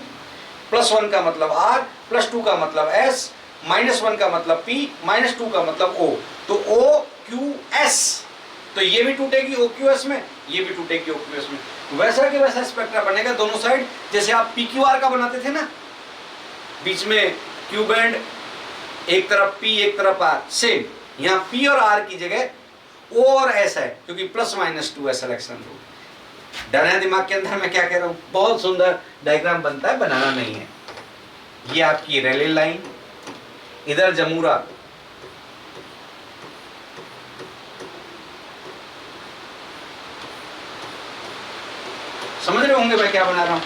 प्लस 1 का मतलब आर, प्लस 2 का मतलब एस, माइनस 1 का मतलब पी, माइनस 2 का मतलब ओ, तो ओ क्यू एस। तो ये भी टूटेगी ओक्यूएस में, ये भी टूटेगी ओक्यूएस में। वैसा के वैसा स्पेक्ट्रा बनेगा दोनों साइड, जैसे आप पीक्यूआर का बनाते थे ना, बीच में क्यू बैंड, एक तरफ पी एक तरफ आर, सेम यहाँ पी और आर की जगह ओ और एस है, क्योंकि प्लस माइनस 2 है सिलेक्शन रूल। डर है दिमाग के अंदर मैं क्या कह रहा हूं? बहुत सुंदर डायग्राम बनता है, बनाना नहीं है। ये आपकी रेले लाइन, इधर जमूरा, समझ रहे होंगे मैं क्या बना रहा हूं?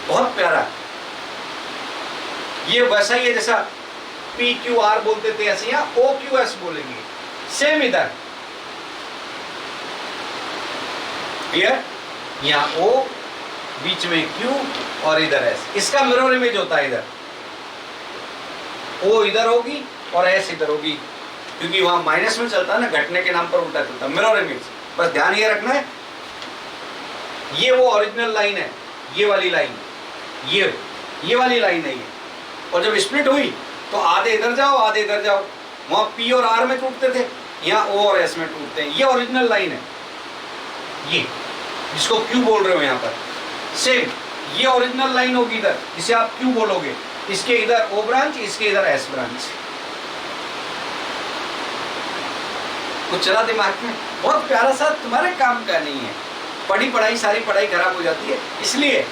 बहुत प्यारा। ये वैसा ही है जैसा पी क्यू आर बोलते थे, ऐसे यहां ओ क्यू एस बोलेंगे। सेम इधर, क्लियर? यहां ओ, बीच में क्यू और इधर एस, इसका मिरर इमेज होता है। इधर ओ इधर होगी और एस इधर होगी, क्योंकि वहां माइनस में चलता है ना, घटने के नाम पर उल्टा चलता है, मिरर इमेज। बस ध्यान ये रखना है, ये वो ओरिजिनल लाइन है, ये वाली लाइन, ये वाली लाइन है ये। और जब स्प्लिट हुई तो आधे इधर जाओ आधे इधर जाओ, वहां पी और आर में टूटते थे, यहाँ ओ और एस में टूटते हैं। ये ओरिजिनल लाइन है, ये जिसको क्यू बोल रहे हो यहाँ पर। सेम ये ओरिजिनल लाइन होगी इधर, जिसे आप क्यू बोलोगे, इसके इधर ओ ब्रांच, इसके इधर एस ब्रांच। कुछ चला दिमाग में? बहुत प्यारा सा, तुम्हारे काम का नहीं है। पढ़ी पढ़ाई सारी पढ़ाई खराब हो जाती है, इसलिए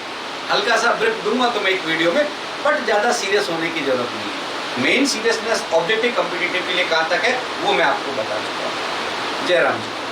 हल्का सा ब्रीफ दूंगा तुम्हें एक वीडियो में, बट ज्यादा सीरियस होने की जरूरत नहीं है। मेन सीरियसनेस ऑब्जेक्टिव कॉम्पिटिटिव के लिए कहां तक है वो मैं आपको बता चुका हूं। जय राम जी।